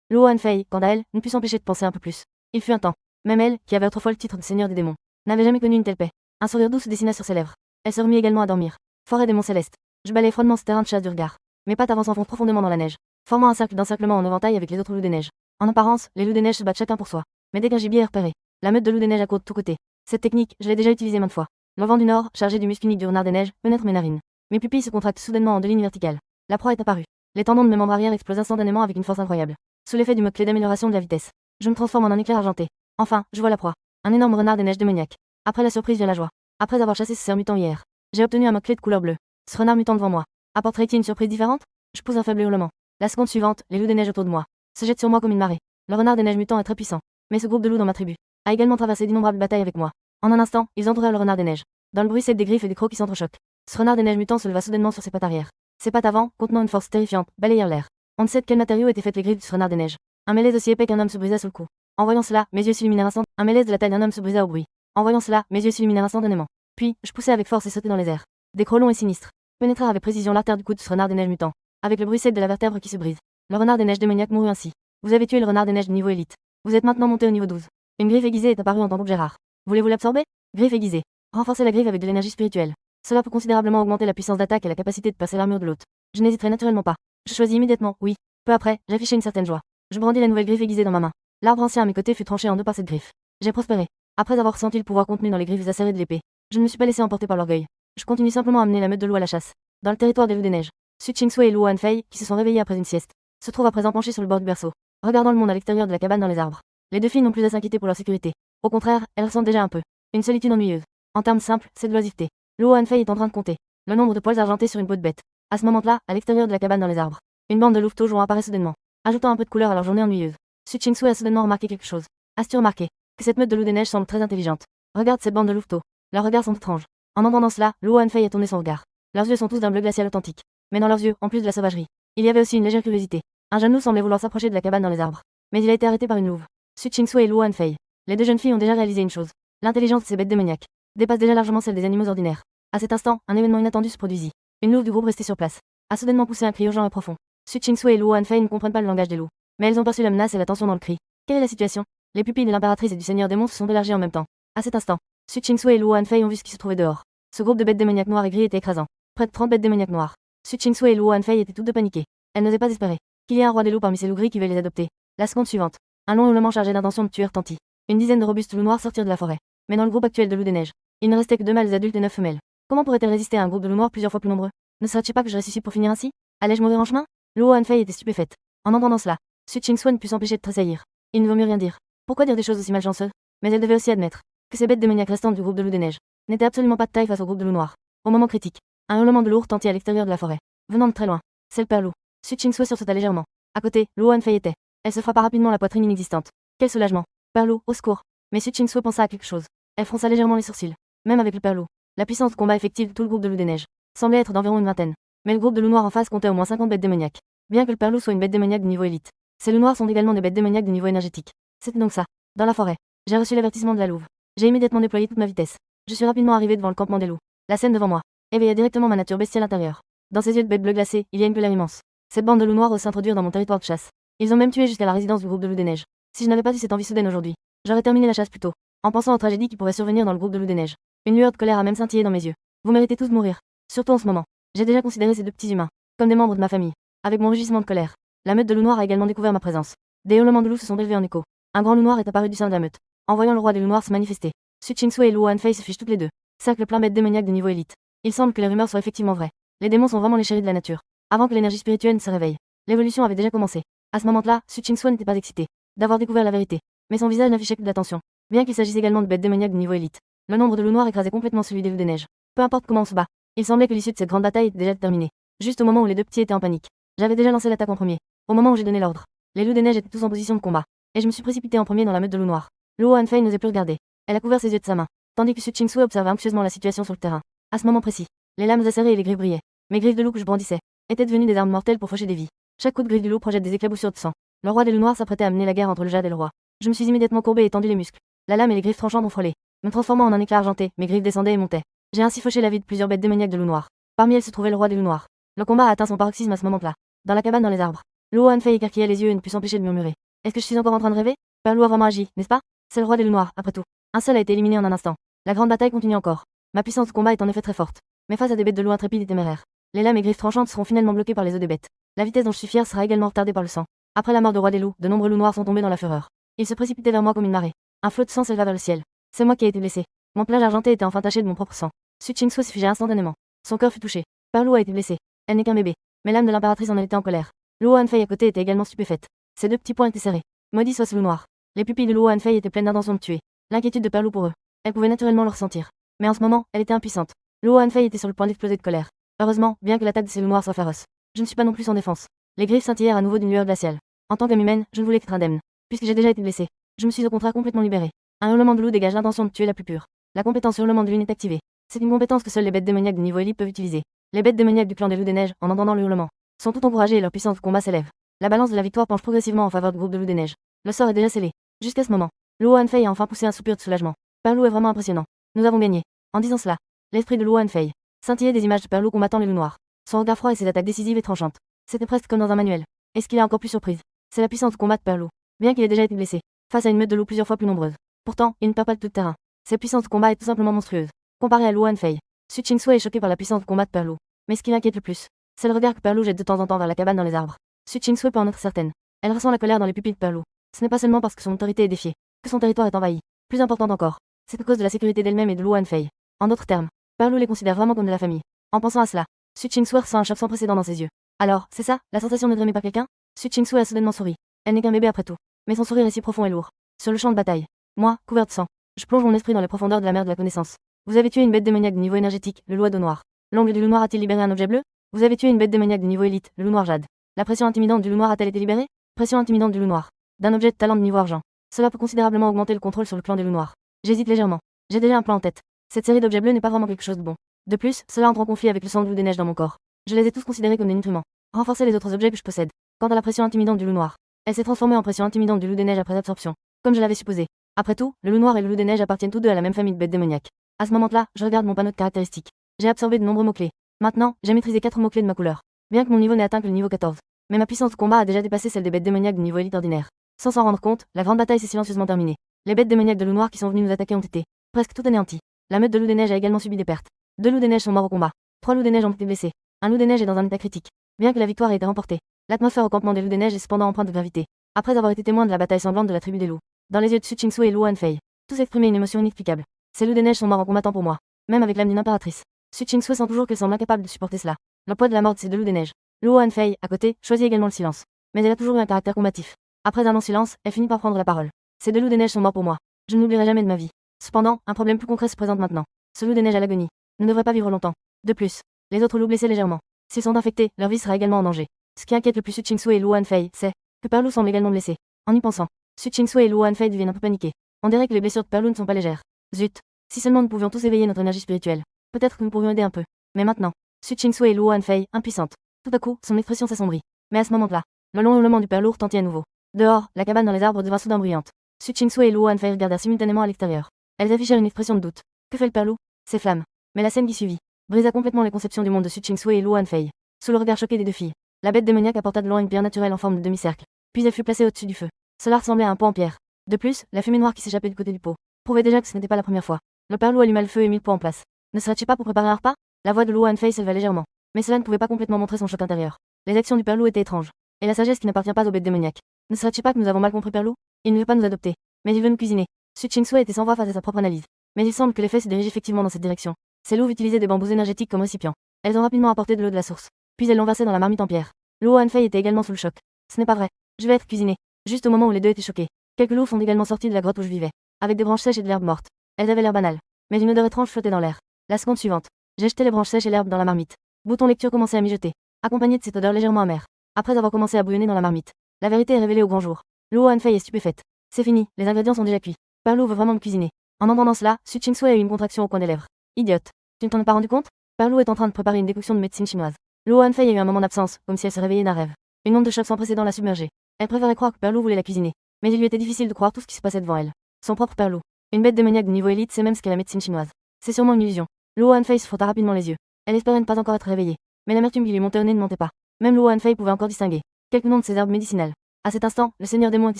A: Luo Hanfei, quant à elle, ne put s'empêcher de penser un peu plus. Il fut un temps. Même elle, qui avait autrefois le titre de seigneur des démons, n'avait jamais connu une telle paix. Un sourire doux se dessina sur ses lèvres. Elle se remit également à dormir. Forêt démon céleste. Je balayais froidement ce terrain de chasse du regard. Mes pattes avancent s'enfoncent profondément dans la neige, formant un cercle d'encerclement en éventail avec les autres loups des neiges. En apparence, les loups des neiges se battent chacun pour soi. Mais dès qu'un gibier est repéré, la meute de loups des neiges accourt de tous côtés. Cette technique, je l'ai déjà utilisée maintes fois. Le vent du nord, chargé du muscle unique du renard des neiges, pénètre mes narines. Mes pupilles se contractent soudainement en deux lignes verticales. La proie est apparue. Les tendons de mes membres arrière explosent instantanément avec une force incroyable. Sous l'effet du mot-clé d'amélioration de la vitesse, je me transforme en un éclair argenté. Enfin, je vois la proie. Un énorme renard des neiges démoniaque. Après la surprise vient la joie. Après avoir chassé ce cerf mutant hier, j'ai obtenu un mot-clé de couleur bleue. Ce renard mutant devant moi apporterait-il une surprise différente? Je pousse un faible hurlement. La seconde suivante, les loups des neiges autour de moi se jettent sur moi comme une marée. Le renard des neiges mutant est très puissant, mais ce groupe de loups dans ma tribu a également traversé d'innombrables batailles avec moi. En un instant, ils entourèrent le renard des neiges. Dans le bruit sec des griffes et des crocs qui s'entrechoquent, ce renard des neiges mutant se leva soudainement sur ses pattes arrière. Ses pattes avant, contenant une force terrifiante, balayèrent l'air. On ne sait de quel matériau étaient faites les griffes de ce renard des neiges. Un mélèze aussi épais qu'un homme se brisa sous le coup. En voyant cela, mes yeux s'illuminèrent instantanément. Un mélèze de la taille d'un homme se brisa au bruit. En voyant cela, mes yeux s'illuminèrent instantanément. Puis, je poussai avec force et sautai dans les airs. Des crocs longs et sinistres pénétrèrent avec précision l'artère du coude de ce renard des neiges mutant, avec le bruit sec de la vertèbre qui se brise. Le renard des neiges démoniaque mourut ainsi. Vous avez tué le renard des neiges de niveau élite. Vous êtes maintenant monté au niveau 12. Une griffe aiguisée est apparue en tambour Gérard. Voulez-vous l'absorber? Griffe aiguisée. Renforcez la griffe avec de l'énergie spirituelle. Cela peut considérablement augmenter la puissance d'attaque et la capacité de percer l'armure de l'hôte. Je n'hésiterai naturellement pas. Je choisis immédiatement, oui. Peu après, j'affichai une certaine joie. Je brandis la nouvelle griffe aiguisée dans ma main. L'arbre ancien à mes côtés fut tranché en deux par cette griffe. J'ai prospéré. Après avoir ressenti le pouvoir contenu dans les griffes acérées de l'épée, je ne me suis pas laissé emporter par l'orgueil. Je continue simplement à mener la meute de loups à la chasse. Dans le territoire des loups des neiges, Su Chingsui et Luo Hanfei, qui se sont réveillés après une sieste, se trouvent à présent penchés sur le bord du berceau, regardant le monde à l'extérieur de la cabane dans les arbres. Les deux filles n'ont plus à s'inquiéter pour leur sécurité. Au contraire, elles ressentent déjà un peu une solitude ennuyeuse. En termes simples, c'est de l'oisiveté. Luo Hanfei est en train de compter le nombre de poils argentés sur une peau de bête. À ce moment-là, à l'extérieur de la cabane dans les arbres, une bande de louveteaux jouant apparaît soudainement, ajoutant un peu de couleur à leur journée ennuyeuse. Su Chingsui a soudainement remarqué quelque chose. As-tu remarqué que cette meute de loups des neiges semble très intelligente? Regarde cette bande de louveteaux. Leurs regards sont étranges. En entendant cela, Luo Hanfei a tourné son regard. Leurs yeux sont tous d'un bleu glacial authentique. Mais dans leurs yeux, en plus de la sauvagerie, il y avait aussi une légère curiosité. Un jeune loup semblait vouloir s'approcher de la cabane dans les arbres. Mais il a été arrêté par une louve. Su Chingsui et Luo Hanfei. Les deux jeunes filles ont déjà réalisé une chose. L'intelligence de ces bêtes démoniaques dépasse déjà largement celle des animaux ordinaires. À cet instant, un événement inattendu se produisit. Une louve du groupe restée sur place a soudainement poussé un cri urgent et profond. Su Chingsui et Luo Hanfei ne comprennent pas le langage des loups, mais elles ont perçu la menace et la tension dans le cri. Quelle est la situation? Les pupilles de l'impératrice et du seigneur démon se sont élargies en même temps. À cet instant, Su Chingsui et Luo Hanfei ont vu ce qui se trouvait dehors. Ce groupe de bêtes démoniaques noires et gris était écrasant. Près de 30 bêtes démoniaques noires. Su Chingsui et Luo Hanfei étaient toutes deux paniquées. Elles n'osaient pas espérer qu'il y ait un roi des loups parmi ces loups gris qui veuillent les adopter. La seconde suivante, un long hurlement chargé d'intention de tuer retentit. Une dizaine de robustes loups noirs sortirent de la forêt. Mais dans le groupe actuel de loups des neiges, il ne restait que 2 mâles adultes et 9 femelles. Comment pourrait-elle résister à un groupe de loups noirs plusieurs fois plus nombreux? Ne serait-il pas que je ressuscite pour finir ainsi? Allais-je mourir en chemin? Luo Hanfei était stupéfaite. En entendant cela, Su Chingsui ne put s'empêcher de tressaillir. Il ne vaut mieux rien dire. Pourquoi dire des choses aussi malchanceuses? Mais elle devait aussi admettre que ces bêtes démoniaques restantes du groupe de loups des neiges n'étaient absolument pas de taille face au groupe de loups noirs. Au moment critique, un hurlement de loup retentit à l'extérieur de la forêt, venant de très loin. C'est le père loup. Su Chingsui sursauta légèrement. À côté, Luo Hanfei était. Elle se frappa rapidement la poitrine inexistante. Quel soulagement. Père loup, au secours. Mais Su Chingsui pensa à quelque chose. Elle fronça légèrement les sourcils. Même avec le père loup, la puissance de combat effective de tout le groupe de loups des neiges semblait être d'environ une vingtaine. Mais le groupe de loups noirs en face comptait au moins 50 bêtes démoniaques. Bien que le père loup soit une bête démoniaque de niveau élite, ces loups noirs sont également des bêtes démoniaques de niveau énergétique. C'était donc ça. Dans la forêt, j'ai reçu l'avertissement de la louve. J'ai immédiatement déployé toute ma vitesse. Je suis rapidement arrivé devant le campement des loups. La scène devant moi éveilla directement ma nature bestiale intérieure. Dans ses yeux de bête bleu glacé, il y a une colère immense. Cette bande de loups noirs ose s'introduire dans mon territoire de chasse. Ils ont même tué jusqu'à la résidence du groupe de loups des neiges. Si je n'avais pas eu cette envie soudaine aujourd'hui, j'aurais terminé la chasse plus tôt, en pensant aux tragédies qui pourraient survenir dans le groupe de loups des neiges. Une lueur de colère a même scintillé dans mes yeux. Vous méritez tous de mourir. Surtout en ce moment. J'ai déjà considéré ces deux petits humains comme des membres de ma famille. Avec mon rugissement de colère, la meute de loups noirs a également découvert ma présence. Des hurlements de loups se sont élevés en écho. Un grand loup noir est apparu du sein de la meute. En voyant le roi des loups noirs se manifester, Su Ching-Sui et Luo Hanfei se fichent toutes les deux. Cercle plein bête démoniaque de niveau élite. Il semble que les rumeurs soient effectivement vraies. Les démons sont vraiment les chéris de la nature. Avant que l'énergie spirituelle ne se réveille, l'évolution avait déjà commencé. À ce moment-là, Su Ching-Sui n'était pas excité d'avoir découvert la vérité, mais son visage n'affichait que de l'attention. Bien qu'il s'agisse également de bêtes démoniaques de niveau élite, le nombre de loups noirs écrasait complètement celui des loups des neiges. Peu importe comment on se bat, il semblait que l'issue de cette grande bataille était déjà terminée. Juste au moment où les deux petits étaient en panique, j'avais déjà lancé l'attaque en premier. Au moment où j'ai donné l'ordre, les loups des neiges étaient tous en position de combat, et je me suis précipité en premier dans la meute de loups noirs. Luo Hanfei n'osait plus regarder. Elle a couvert ses yeux de sa main, tandis que Su Ching-Sui observait anxieusement la situation sur le terrain. À ce moment précis, les lames acérées et les griffes brillaient. Mes griffes de loup que je brandissais étaient devenues des armes mortelles pour faucher des vies. Chaque coup de griffe du loup projette des éclaboussures de sang. Le roi des loups noirs s'apprêtait à mener la guerre entre le jade et le roi. Je me suis immédiatement courbé et tendu les muscles. La lame et les griffes tranchantes ont frôlé, me transformant en un éclat argenté. Mes griffes descendaient et montaient. J'ai ainsi fauché la vie de plusieurs bêtes démoniaques de loups noirs. Parmi elles se trouvait le roi des loups noirs. Le combat a atteint son paroxysme à ce moment-là. Dans la cabane dans les arbres, Luo Hanfei écarquillait les yeux et ne put s'empêcher de murmurer. Est-ce que je suis encore en train de rêver? Père Loup a vraiment agi, n'est-ce pas? C'est le roi des loups noirs, après tout. Un seul a été éliminé en un instant. La grande bataille continue encore. Ma puissance de combat est en effet très forte. Mais face à des bêtes de loup intrépides et téméraires, les lames et griffes tranchantes seront finalement bloquées par les os des bêtes. La vitesse dont je suis fier sera également retardée par le sang. Après la mort du roi des loups, de nombreux loups noirs sont tombés dans la fureur. Ils se précipitaient vers moi comme une marée. Un flot de sang s'éleva vers le ciel. C'est moi qui ai été blessé. Mon plage argenté était enfin taché de mon propre sang. Su Ching-Sui se figea instantanément. Son cœur fut touché. Père Loup a été blessé. Elle n'est qu'un bébé. Mais l'âme de l'impératrice en était en colère. Luo Hanfei à côté était également stupéfaite. Ses deux petits poings étaient serrés. Maudit soit ce loup noir. Les pupilles de Luo Hanfei étaient pleines d'intention de tuer. L'inquiétude de Père Loup pour eux. Elle pouvait naturellement le ressentir. Mais en ce moment, elle était impuissante. Luo Hanfei était sur le point d'exploser de colère. Heureusement, bien que l'attaque de ces loups noirs soit féroce, je ne suis pas non plus sans défense. Les griffes scintillèrent à nouveau d'une lueur glaciale. En tant qu'âme humaine, je ne voulais qu'être indemne. Puisque j'ai déjà été blessé, je me suis au contraire complètement libéré. Un hurlement de loup dégage l'intention de tuer la plus pure. La compétence hurlement de lune est activée. C'est une compétence que seules les bêtes démoniaques de niveau élite peuvent utiliser. Les bêtes démoniaques du clan des loups des neiges, en entendant le hurlement, sont toutes encouragées et leur puissance de combat s'élève. La balance de la victoire penche progressivement en faveur du groupe de loups des neiges. Le sort est déjà scellé. Jusqu'à ce moment, Luo Hanfei a enfin poussé un soupir de soulagement. Père Loup est vraiment impressionnant. Nous avons gagné. En disant cela, l'esprit de Luo Hanfei scintillait des images de Père Loup combattant les loups noirs. Son regard froid et ses attaques décisives et tranchantes. C'était presque comme dans un manuel. Et ce qui l'a encore plus surprise, c'est la puissance de combat de Père Loup. Bien qu'il ait déjà été blessé, face à une meute de loups plusieurs fois plus nombreuse. Pourtant, il ne perd pas de tout terrain. Cette puissance de combat est tout simplement monstrueuse. Comparée à Luo Hanfei, Su Ching-Sui est choqué par la puissance de combat de Père Loup. Mais ce qui l'inquiète le plus, c'est le regard que Père Loup jette de temps en temps vers la cabane dans les arbres. Su Ching-Sui peut en être certaine. Elle ressent la colère dans les pupilles de Père Loup. Ce n'est pas seulement parce que son autorité est défiée, que son territoire est envahi. Plus important encore, c'est à cause de la sécurité d'elle-même et de Luo Hanfei. En d'autres termes, Père Loup les considère vraiment comme de la famille. En pensant à cela, Su Ching-Sui ressent un choc sans précédent dans ses yeux. Alors, c'est ça, la sensation d'être aimé par quelqu'un? Su Ching-Sui a soudainement souri. Elle n'est qu'un bébé après tout. Mais son sourire est si profond et lourd. Sur le champ de bataille, moi, couvert de sang, je plonge mon esprit dans les profondeurs de la mer de la connaissance. Vous avez tué une bête démoniaque de niveau énergétique, le loup noir. L'ongle du loup noir a-t-il libéré un objet bleu? Vous avez tué une bête démoniaque de niveau élite, le loup noir jade. La pression intimidante du loup noir a-t-elle été libérée? Pression intimidante du loup noir. D'un objet de talent de niveau argent. Cela peut considérablement augmenter le contrôle sur le clan des loups noirs. J'hésite légèrement. J'ai déjà un plan en tête. Cette série d'objets bleus n'est pas vraiment quelque chose de bon. De plus, cela entre en conflit avec le sang de loup des neiges dans mon corps. Je les ai tous considérés comme des nutriments. Renforcer les autres objets que je possède. Quant à la pression intimidante du loup noir, elle s'est transformée en pression intimidante du loup des neiges après absorption. Comme je l'avais supposé. Après tout, le loup noir et le loup des neiges appartiennent tous deux à la même famille de bêtes démoniaques. À ce moment-là, je regarde mon panneau de caractéristiques. J'ai absorbé de nombreux mots-clés. Maintenant, j'ai maîtrisé 4 mots-clés de ma couleur. Bien que mon niveau n'ait atteint que le niveau 14. Mais ma puissance de combat a déjà dépassé celle des bêtes démoniaques de niveau élite ordinaire. Sans s'en rendre compte, la grande bataille s'est silencieusement terminée. Les bêtes démoniaques de loup noir qui sont venues nous attaquer ont été presque tout anéanties. La meute de loups des neiges a également subi des pertes. 2 loups des neiges sont morts au combat. 3 loups des neiges ont été blessés. Un loup des neiges est dans un état critique. Bien que la victoire ait été remportée, l'atmosphère au campement des loups des neiges est cependant empreinte de gravité. Après avoir été témoin de la bataille sanglante de la tribu des loups, dans les yeux de Su Ching-Sui et Luo Hanfei, tous exprimaient une émotion inexplicable. Ces loups des neiges sont morts en combattant pour moi, même avec l'âme d'une impératrice. Su Ching-Sui sent toujours qu'elle semble incapable de supporter cela. Le poids de la mort de ces 2 loups des neiges. Luo Hanfei, à côté, choisit également le silence. Mais elle a toujours eu un caractère combatif. Après un long silence, elle finit par prendre la parole. Ces 2 loups des neiges sont morts pour moi. Je ne l'oublierai jamais de ma vie. Cependant, un problème plus concret se présente maintenant. Ce loup des neiges à l'agonie ne devrait pas vivre longtemps. De plus, les autres loups blessés légèrement. S'ils sont infectés, leur vie sera également en danger. Ce qui inquiète le plus Su Ching-Sui et Luo Hanfei, c'est que Père Loup semble également blessé. En y pensant, Su Ching-Sui et Luo Hanfei deviennent un peu paniqués. On dirait que les blessures de Père Loup ne sont pas légères. Zut. Si seulement nous pouvions tous éveiller notre énergie spirituelle, peut-être que nous pourrions aider un peu. Mais maintenant, Su Ching-Sui et Luo Hanfei, impuissante. Tout à coup, son expression s'assombrit. Mais à ce moment-là, le long hurlement du Père Loup retentit à nouveau. Dehors, la cabane dans les arbres devint soudain bruyante. Su Chingsui et Luo Hanfei regardèrent simultanément à l'extérieur. Elles affichèrent une expression de doute. Que fait le père loup? Ces flammes. Mais la scène qui suivit brisa complètement les conceptions du monde de Su Chingsui et Luo Hanfei. Sous le regard choqué des deux filles, la bête démoniaque apporta de loin une pierre naturelle en forme de demi-cercle. Puis elle fut placée au-dessus du feu. Cela ressemblait à un pot en pierre. De plus, la fumée noire qui s'échappait du côté du pot prouvait déjà que ce n'était pas la première fois. Le père loup alluma le feu et mit le pot en place. Ne serait-il pas pour préparer un repas? La voix de Luo Hanfei s'éleva légèrement. Mais cela ne pouvait pas complètement montrer son choc intérieur. Les actions du père loup étaient étranges. Et la sagesse qui n'appartient pas aux bêtes démoniaques. Ne serait-il pas que nous avons mal compris père loup? Il ne veut pas nous adopter, mais il veut nous cuisiner. Su Chingsui était sans voix face à sa propre analyse. Mais il semble que les faits se dirigent effectivement dans cette direction. Ces louves utilisaient des bambous énergétiques comme récipients. Elles ont rapidement apporté de l'eau de la source. Puis elles l'ont versée dans la marmite en pierre. Luo Hanfei était également sous le choc. Ce n'est pas vrai. Je vais être cuisiné. Juste au moment où les deux étaient choqués. Quelques loups sont également sortis de la grotte où je vivais. Avec des branches sèches et de l'herbe morte. Elles avaient l'air banales. Mais une odeur étrange flottait dans l'air. La seconde suivante. J'ai jeté les branches sèches et l'herbe dans la marmite. Bouton lecture commençait à mijoter, accompagné de cette odeur légèrement amère. Après avoir commencé à bouillonner dans la marmite, la vérité est révélée au grand jour. Luo Hanfei est stupéfaite. C'est fini, les ingrédients sont déjà cuits. Père loup veut vraiment me cuisiner. En entendant cela, Su Chingsui a eu une contraction au coin des lèvres. Idiote. Tu ne t'en es pas rendu compte? Père loup est en train de préparer une décoction de médecine chinoise. Luo Hanfei a eu un moment d'absence, comme si elle se réveillait d'un rêve. Une onde de choc sans précédent l'a submergée. Elle préférait croire que Père loup voulait la cuisiner. Mais il lui était difficile de croire tout ce qui se passait devant elle. Son propre père loup. Une bête démoniaque de niveau élite sait même ce qu'est la médecine chinoise. C'est sûrement une illusion. Luo Hanfei se frotta rapidement les yeux. Elle espérait ne pas encore être réveillée. Mais l'amertume qui lui montait au nez ne montait pas. Même Luo Hanfei pouvait encore distinguer quelques noms de ces herbes médicinales. À cet instant, le seigneur démon était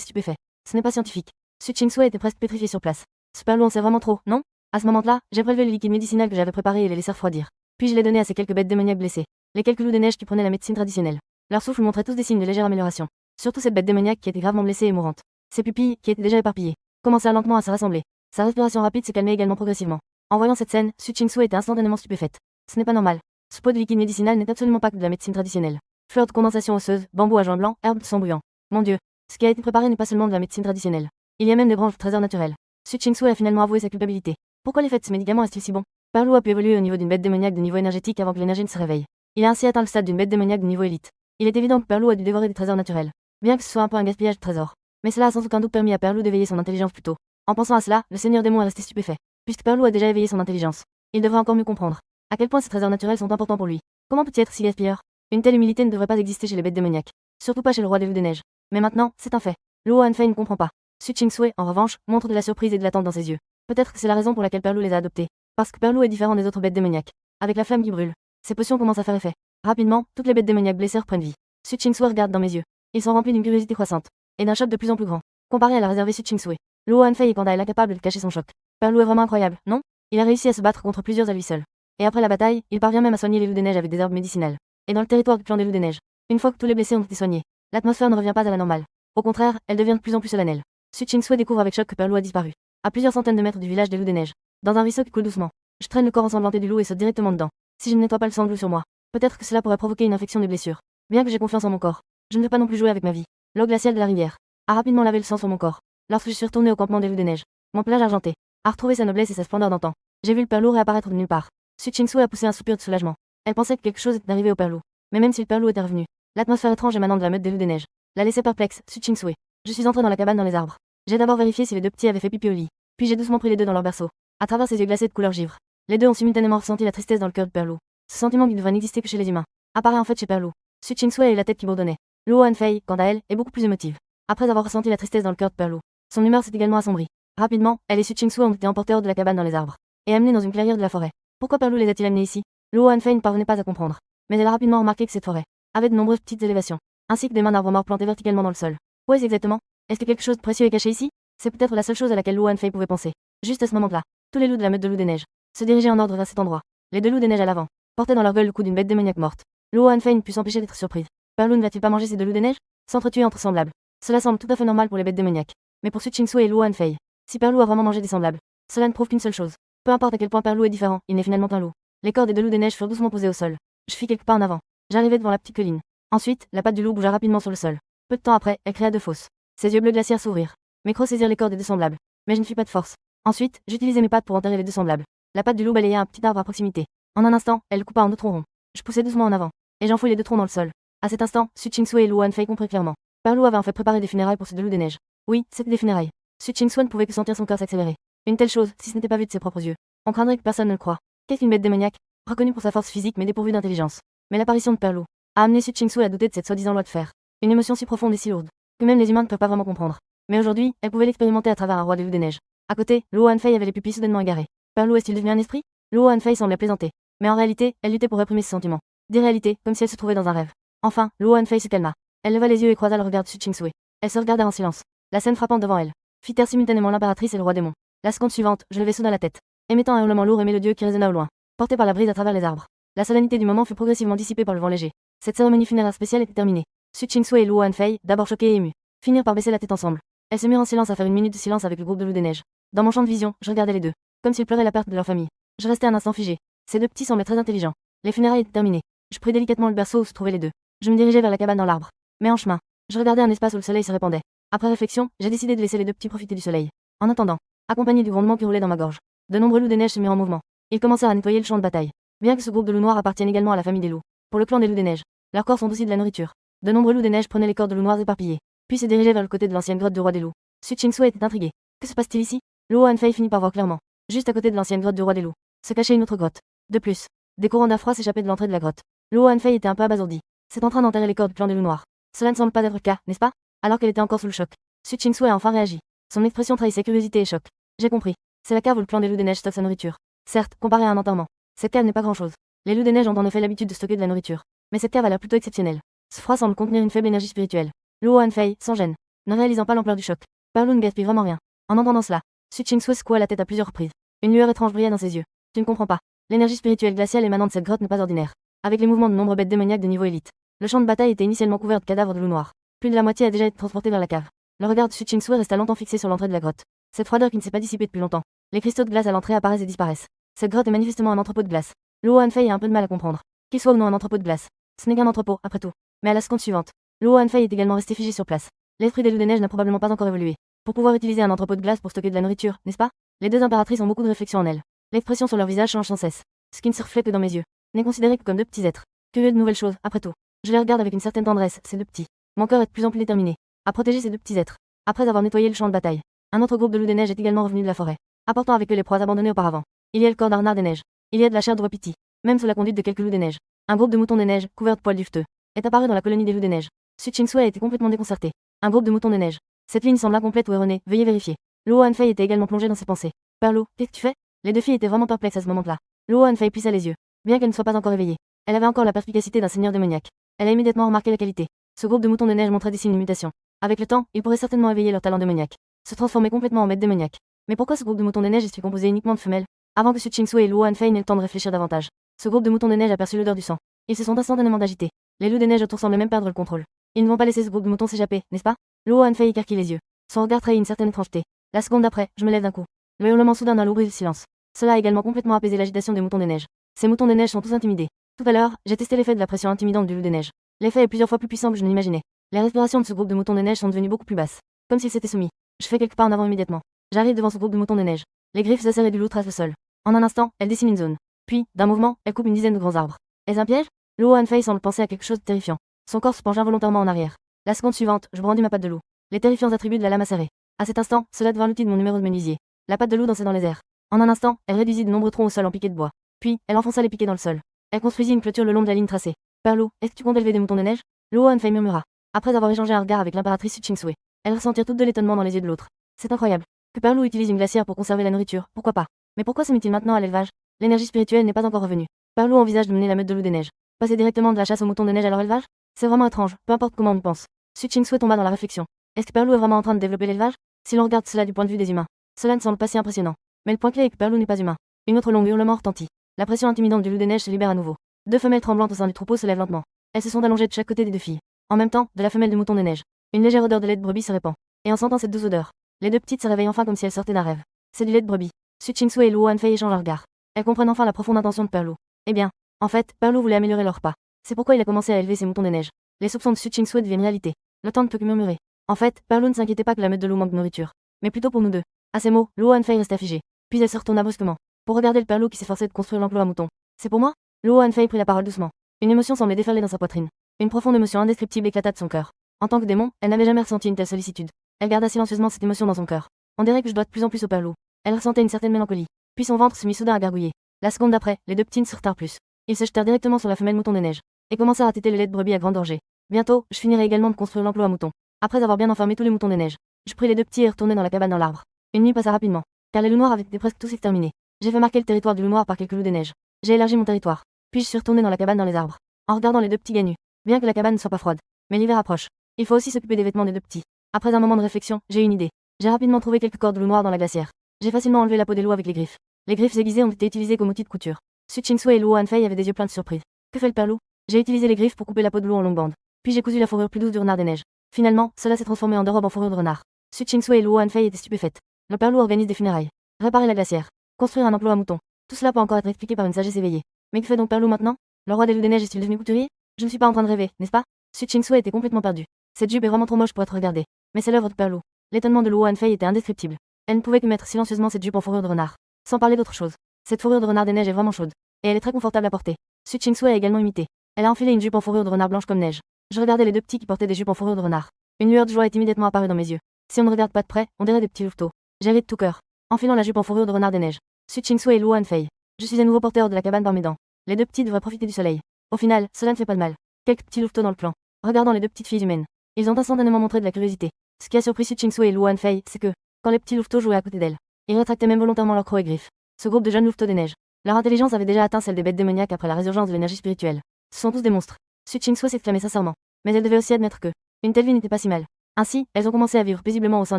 A: stupéfait. Ce n'est pas scientifique. Su Chingsui était presque pétrifié sur place. Ce père loup en sait vraiment trop, non? À ce moment-là, j'ai prélevé le liquide médicinal que j'avais préparé et les laissé refroidir. Puis je l'ai donné à ces quelques bêtes démoniaques blessées. Les quelques loups des neiges qui prenaient la médecine traditionnelle. Leur souffle montrait tous des signes de légère amélioration. Surtout cette bête démoniaque qui était gravement blessée et mourante. Ses pupilles, qui étaient déjà éparpillées, commencèrent lentement à se rassembler. Sa respiration rapide se calmait également progressivement. En voyant cette scène, Su Chingsui était instantanément stupéfaite. Ce n'est pas normal. Ce pot de liquide médicinal n'est absolument pas que de la médecine traditionnelle. Fleurs de condensation osseuse, bambou à joint blanc, herbes de sang bouillant. Mon Dieu, ce qui a été préparé n'est pas seulement de la médecine traditionnelle. Il y a même des branches de trésors naturels. Su Chingsui a finalement avoué sa culpabilité. Pourquoi l'effet de ce médicament est-il si bon? Père loup a pu évoluer au niveau d'une bête démoniaque de niveau énergétique avant que l'énergie ne se réveille. Il a ainsi atteint le stade d'une bête démoniaque de niveau élite. Il est évident que Père loup a dû dévorer des trésors naturels. Bien que ce soit un peu un gaspillage de trésors. Mais cela a sans aucun doute permis à Père loup d'éveiller son intelligence plus tôt. En pensant à cela, le seigneur démon est resté stupéfait. Puisque Père loup a déjà éveillé son intelligence, il devrait encore mieux comprendre à quel point ces trésors naturels sont importants pour lui. Comment peut-il être si gaspilleur? Une telle humilité ne devrait pas exister chez les bêtes démoniaques. Surtout pas chez le roi des loups des neiges. Mais maintenant, c'est un fait. Luo Hanfei ne comprend pas. Su Chingsui, en revanche, montre de la surprise et de l'attente dans ses yeux. Peut-être que c'est la raison pour laquelle Père loup les a adoptés. Parce que Père loup est différent des autres bêtes démoniaques. Avec la flamme qui brûle, ces potions commencent à faire effet. Rapidement, toutes les bêtes démoniaques blessées reprennent vie. Su Chingsui regarde dans mes yeux. Ils sont remplis d'une curiosité croissante. Et d'un choc de plus en plus grand. Comparé à la réservée Su Chingsui. Luo Hanfei et Kanda est incapable de cacher son choc. Père loup est vraiment incroyable, non? Il a réussi à se battre contre plusieurs à lui seul. Et après la bataille, il parvient même à soigner les loups des neiges avec des herbes médicinales. Et dans le territoire du clan des loups des neiges, une fois que tous les blessés ont été soignés, l'atmosphère ne revient pas à la normale. Au contraire, elle devient de plus en plus solennelle. Su Chingsui découvre avec choc que Père loup a disparu. À plusieurs centaines de mètres du village des loups des neiges. Dans un ruisseau qui coule doucement. Je traîne le corps ensanglanté du loup et saute directement dedans. Si je ne nettoie pas le sang glue sur moi, peut-être que cela pourrait provoquer une infection des blessures. Bien que j'ai confiance en mon corps, je ne veux pas non plus jouer avec ma vie. L'eau glaciale de la rivière a rapidement lavé le sang sur mon corps. Lorsque je suis retourné au campement des loups des neiges, mon pelage argenté a retrouvé sa noblesse et sa splendeur d'antan. J'ai vu le père loup réapparaître de nulle part. Su Chingsui a poussé un soupir de soulagement. Elle pensait que quelque chose était arrivé au père loup. Mais même si le père loup était revenu, l'atmosphère étrange émanant de la meute des loups des neiges la laissait perplexe. Su Chingsui. Je suis entré dans la cabane dans les arbres. J'ai d'abord vérifié si les deux petits avaient fait pipi au lit. Puis j'ai doucement pris les deux dans leur berceau. À travers ses yeux glacés de couleur givre, les deux ont simultanément ressenti la tristesse dans le cœur de père loup. Ce sentiment qui ne devrait n'exister que chez les humains apparaît en fait chez père loup. Su Chingsui a eu la tête qui bourdonnait. Luo Hanfei, quant à elle, est beaucoup plus émotive. Après avoir ressenti la tristesse dans le cœur de père loup, son humeur s'est également assombrie. Rapidement, elle et Su Chingsui ont été emportés hors de la cabane dans les arbres et amenés dans une clairière de la forêt. Pourquoi père loup les a-t-il amenés ici? Luo Hanfei ne parvenait pas à comprendre. Mais elle a rapidement remarqué que cette forêt avait de nombreuses petites élévations, ainsi que des mains d'arbres morts plantés verticalement dans le sol. Où est-ce exactement? Est-ce que quelque chose de précieux est caché ici? C'est peut-être la seule chose à laquelle Luo Hanfei pouvait penser. Juste à ce moment-là, tous les loups de la meute de loups des neiges se dirigeaient en ordre vers cet endroit. Les deux loups des neiges à l'avant portaient dans leur gueule le coup d'une bête démoniaque morte. Luo Hanfei ne put s'empêcher d'être surprise. Père loup ne va-t-il pas manger ces deux loups des neiges? S'entretuer entre semblables. Cela semble tout à fait normal pour les bêtes démoniaques. Mais pour Su Chingsui et Luo Hanfei, si père loup a vraiment mangé des semblables, cela ne prouve qu'une seule chose. Peu importe à quel point père loup est différent, il n'est finalement qu'un loup. Les corps des deux loups des neiges furent doucement posés au sol. Je fis quelques pas en avant. J'arrivai devant la petite colline. Ensuite, la patte du loup bougea rapidement sur le sol. Peu de temps après, elle créa deux fosses. Ses yeux bleus glaciaires s'ouvrirent. Mes crocs saisirent les corps des deux semblables. Mais je ne fis pas de force. Ensuite, j'utilisai mes pattes pour enterrer les deux semblables. La patte du loup balaya un petit arbre à proximité. En un instant, elle coupa en deux troncs ronds. Je poussai doucement en avant. Et j'enfouis les deux troncs dans le sol. À cet instant, Su Chingsui et Luo Hanfei comprirent clairement. Père loup avait en fait préparé des funérailles pour ces deux loups des neiges. Oui, c'était des funérailles. Su Chingsui ne pouvait que sentir son cœur s'accélérer. Une telle chose, si ce n'était pas vu de ses propres yeux, on craindrait que personne ne le croie. Qu'est-ce qu'une bête démoniaque, reconnue pour sa force physique mais dépourvue d'intelligence. Mais l'apparition de père loup a amené Su Chingsui à douter de cette soi-disant loi de fer. Une émotion si profonde et si lourde que même les humains ne peuvent pas vraiment comprendre. Mais aujourd'hui, elle pouvait l'expérimenter à travers un roi des loups des neiges. À côté, Luo Hanfei avait les pupilles soudainement égarées. Perlou est-il devenu un esprit? Luo Hanfei semblait plaisanter. Mais en réalité, elle luttait pour réprimer ses sentiments. D'irréalité, comme si elle se trouvait dans un rêve. Enfin, Luo Hanfei se calma. Elle leva les yeux et croisa le regard de Su Qingsui. Elle se regarda en silence. La scène frappante devant elle fit taire simultanément l'impératrice et le roi démon. La seconde suivante, je levai soudain la tête, émettant un hurlement lourd et mélodieux qui résonna au loin, porté par la brise à travers les arbres. La solennité du moment fut progressivement dissipée par le vent léger. Cette cérémonie funéraire spéciale était terminée. Su Qingsui et Luo Hanfei, d'abord choqués et émus, finirent par baisser la tête ensemble. Elles se mirent en silence à faire une minute de silence avec le groupe de loups des neiges. Dans mon champ de vision, je regardais les deux, comme s'ils pleuraient la perte de leur famille. Je restais un instant figé. Ces deux petits semblaient très intelligents. Les funérailles étaient terminées. Je pris délicatement le berceau où se trouvaient les deux. Je me dirigeais vers la cabane dans l'arbre. Mais en chemin, je regardais un espace où le soleil se répandait. Après réflexion, j'ai décidé de laisser les deux petits profiter du soleil. En attendant, accompagné du grondement qui roulait dans ma gorge, de nombreux loups des neiges se mirent en mouvement. Ils commencèrent à nettoyer le champ de bataille. Bien que ce groupe de loups noirs appartienne également à la famille des loups, pour le clan des loups des neiges, leurs corps sont aussi de la nourriture. De nombreux loups des neiges prenaient les corps de loups noirs éparpillés, puis se dirigeaient vers le côté de l'ancienne grotte du roi des loups. Su Qingsui était intrigué. Que se passe-t-il ici? Luo Hanfei finit par voir clairement. Juste à côté de l'ancienne grotte du roi des loups, se cachait une autre grotte. De plus, des courants d'air froid s'échappaient de l'entrée de la grotte. Luo Hanfei était un peu abasourdi. C'est en train d'enterrer les corps du clan des loups noirs. Cela ne semble pas être le cas, n'est-ce pas? Alors qu'elle était encore sous le choc, Su Qingsui a enfin réagi. Son expression trahissait curiosité et choc. J'ai compris. C'est la cave où le clan des loups des neiges stocke sa nourriture. Certes, comparé à un enterrement, cette cave n'est pas grand-chose. Les loups des neiges ont en effet l'habitude de stocker de la nourriture. Mais cette cave a l'air plutôt exceptionnelle. Ce froid semble contenir une faible énergie spirituelle. Luo Hanfei, sans gêne, ne réalisant pas l'ampleur du choc. Perlou ne gaspille vraiment rien. En entendant cela, Su Qingsui secoua la tête à plusieurs reprises. Une lueur étrange brillait dans ses yeux. Tu ne comprends pas. L'énergie spirituelle glaciale émanant de cette grotte n'est pas ordinaire. Avec les mouvements de nombreuses bêtes démoniaques de niveau élite. Le champ de bataille était initialement couvert de cadavres de loups noirs. Plus de la moitié a déjà été transporté vers la cave. Le regard de Su Qingsui resta longtemps fixé sur l'entrée de la grotte. Cette froideur qui ne s'est pas dissipée depuis longtemps. Les cristaux de glace à l'entrée apparaissent et disparaissent. Cette grotte est manifestement un entrepôt de glace. Luo Hanfei a un peu de mal à comprendre. Qu'il soit ou non un entrepôt de glace. Ce n'est qu'un entrepôt, après tout. Mais à la seconde suivante, Luo Hanfei est également resté figé sur place. L'esprit des loups des neiges n'a probablement pas encore évolué. Pour pouvoir utiliser un entrepôt de glace pour stocker de la nourriture, n'est-ce pas? Les deux impératrices ont beaucoup de réflexion en elles. L'expression sur leur visage change sans cesse. Ce qui ne se reflète que dans mes yeux n'est considéré que comme deux petits êtres. Curieux de nouvelles choses, après tout. Je les regarde avec une certaine tendresse, ces deux petits. Mon cœur est de plus en plus déterminé à protéger ces deux petits êtres. Après avoir nettoyé le champ de bataille, un autre groupe de loups des neiges est également revenu de la forêt, apportant avec eux les proies abandonnées auparavant. Il y a le corps d'Arnard des neiges. Il y a de la chair de wapiti, même sous la conduite de quelques loups des neiges. Un groupe de moutons des neiges, couverts de poils duveteux, est apparu dans la colonie des loups des neiges. Su Qingsui a été complètement déconcerté. Un groupe de moutons des neiges. Cette ligne semble incomplète ou erronée, veuillez vérifier. Luo Hanfei était également plongé dans ses pensées. Perlo, qu'est-ce que tu fais? Les deux filles étaient vraiment perplexes à ce moment-là. Luo Hanfei plissa les yeux. Bien qu'elle ne soit pas encore éveillée, elle avait encore la perspicacité d'un seigneur démoniaque. Elle a immédiatement remarqué la qualité. Ce groupe de moutons des neiges montrait des signes de mutation. Avec le temps, ils pourraient certainement éveiller leur talent démoniaque, se transformer complètement en bêtes démoniaques. Mais pourquoi ce groupe de moutons des neiges est-il composé uniquement de femelles? Avant que Su Qingsui et Luo Hanfei n'aient le temps de réfléchir davantage, ce groupe de moutons des neiges aperçut l'odeur du sang. Ils se sont instantanément agités. Les loups des neiges autour semblent même perdre le contrôle. Ils ne vont pas laisser ce groupe de moutons s'échapper, n'est-ce pas? Luo Hanfei écarquille les yeux. Son regard trahit une certaine étrangeté. La seconde d'après, je me lève d'un coup. Le hurlement soudain d'un loup brise le silence. Cela a également complètement apaisé l'agitation des moutons des neiges. Ces moutons des neiges sont tous intimidés. Tout à l'heure, j'ai testé l'effet de la pression intimidante du loup des neiges. L'effet est plusieurs fois plus puissant que je ne l'imaginais. Les respirations de ce groupe de moutons des neiges sont devenues beaucoup plus basses, comme s'ils s'étaient soumis. Je fais quelques pas en avant immédiatement. J'arrive devant ce groupe de moutons des neiges. Les griffes acérées du loup tracent le sol. En un instant, elle dessine une zone. Puis, d'un mouvement, elle coupe une dizaine de grands arbres. Est-ce un piège? Luo Hanfei semble penser à quelque chose de terrifiant. Son corps se penche involontairement en arrière. La seconde suivante, je brandis ma patte de loup. Les terrifiants attributs de la lame acérée. À cet instant, cela devint l'outil de mon numéro de menuisier. La patte de loup dansait dans les airs. En un instant, elle réduisit de nombreux troncs au sol en piquets de bois. Puis, elle enfonça les piquets dans le sol. Elle construisit une clôture le long de la ligne tracée. Perlo, est-ce que tu comptes élever des moutons de neige? Luo Hanfei murmura. Après avoir échangé un regard avec l'impératrice Su Qingsui, elles ressentirent toutes de l'étonnement dans les yeux de l'autre. C'est incroyable. Que Perlo utilise une glacière pour conserver la nourriture, pourquoi pas? Mais pourquoi se met-il maintenant à l'élevage? L'énergie spirituelle n'est pas encore revenue. Perlo envisage de mener la meute de loups des neiges. Passer directement de la chasse aux moutons de neige à leur élevage? C'est vraiment étrange, peu importe comment on y pense. Su Qingsui tomba dans la réflexion. Est-ce que Perlo est vraiment en train de développer l'élevage? Si l'on regarde cela du point de vue des humains, cela ne semble pas si impressionnant. Mais le point clé est que Perlo n'est pas humain. Une autre longue hurlement retentit. La pression intimidante du loup des neiges se libère à nouveau. Deux femelles tremblantes au sein du troupeau se lèvent lentement. Elles se sont allongées de chaque côté des deux filles. En même temps, de la femelle du mouton des neiges, une légère odeur de lait de brebis se répand. Et en sentant cette douce odeur, les deux petites se réveillent enfin comme si elles sortaient d'un rêve. C'est du lait de brebis. Su Qingsui et Luo Hanfei échangent un regard. Elles comprennent enfin la profonde intention de Perlo. Eh bien, en fait, Perlo voulait améliorer leur repas. C'est pourquoi il a commencé à élever ses moutons des neiges. Les soupçons de Su Qingsui deviennent réalité. Le temps ne peut que murmurer. En fait, Perlo ne s'inquiétait pas que la meute de loup manque de nourriture, mais plutôt pour nous deux. À ces mots, Luo Hanfei resta figée. Puis elle se retourna brusquement pour regarder le Perlo qui s'efforçait de construire l'enclos à moutons. C'est pour moi? Luo Hanfei prit la parole doucement. Une émotion semblait déferler dans sa poitrine. Une profonde émotion indescriptible éclata de son cœur. En tant que démon, elle n'avait jamais ressenti une telle sollicitude. Elle garda silencieusement cette émotion dans son cœur. On dirait que je dois de plus en plus au Perlo. Elle ressentait une certaine mélancolie. Puis son ventre se mit soudain à gargouiller. La seconde d'après, les deux petits ne se retinrent plus. Ils se jetèrent directement sur la femelle mouton des neiges et commencèrent à téter le lait de brebis à grande gorgée. Bientôt, je finirai également de construire l'enclos à moutons. Après avoir bien enfermé tous les moutons des neiges, Je pris les deux petits et retournai dans la cabane dans l'arbre. Une nuit passa rapidement, car les loups noirs avaient été presque tous exterminés. J'ai fait marquer le territoire du loup noir par quelques loups des neiges. J'ai élargi mon territoire. Puis je suis retourné dans la cabane dans les arbres, en regardant les deux petits gars nus. Bien que la cabane ne soit pas froide, mais l'hiver approche. Il faut aussi s'occuper des vêtements des deux petits. Après un moment de réflexion, j'ai eu une idée. J'ai rapidement trouvé quelques cordes de loup noir dans la glacière. J'ai facilement enlevé la peau des loups avec les griffes. Les griffes aiguisées ont été utilisées comme outil de couture. Su Chingsui et Luo Hanfei avaient des yeux pleins de surprise. Que fait le père loup? J'ai utilisé les griffes pour couper la peau de loup en longues bandes. Puis j'ai cousu la fourrure plus douce du renard des neiges. Finalement, cela s'est transformé en deux robes en fourrure de renard. Su Chingsui et Luo Hanfei étaient stupéfaites. Le père loup organise des funérailles. Réparer la glacière. Construire un enclos à moutons. Tout cela peut encore être expliqué par une sagesse éveillée. Mais que fait donc père loup maintenant? Le roi des loups des neiges est-il devenu couturier? Je ne suis pas en train de rêver, n'est-ce pas? Su Chingsui était complètement perdu. Cette jupe est vraiment trop moche pour être regardée. Mais c'est l'œuvre de père loup. L'étonnement de Luo Hanfei était indescriptible. Elle ne pouvait que mettre silencieusement cette jupe en fourrure de renard. Sans parler d'autre chose. Cette fourrure de renard des neiges est vraiment chaude. Et elle est très confortable à porter. Su Chingsui a également imité. Elle a enfilé une jupe en fourrure de renard blanche comme neige. Je regardais les deux petits qui portaient des jupes en fourrure de renard. Une lueur de joie est immédiatement apparue dans mes yeux. Si on ne regarde pas de près, on dirait des petits louveteaux. J'ai ri de tout cœur. Enfilant la jupe en fourrure de renard des neiges. Su Chingsui et Luo Hanfei. Je suis à nouveau porteur de la cabane par mes dents. Les deux petits devraient profiter du soleil. Au final, cela ne fait pas de mal. Quelques petits louveteaux dans le plan. Regardant les deux petites filles humaines. Ils ont instantanément montré de la curiosité. Ce qui a surpris Su Chingsui et Luo Hanfei, c'est que, quand les petits louveteaux jouaient à côté d'elles, ils rétractaient même volontairement leurs crocs et griffes. Ce groupe de jeunes louveteaux des neiges. Leur intelligence avait déjà atteint celle des bêtes démoniaques après la résurgence de l'énergie spirituelle. Ce sont tous des monstres. Su Chingsui s'exclamait sincèrement. Mais elle devait aussi admettre que, une telle vie n'était pas si mal. Ainsi, elles ont commencé à vivre paisiblement au sein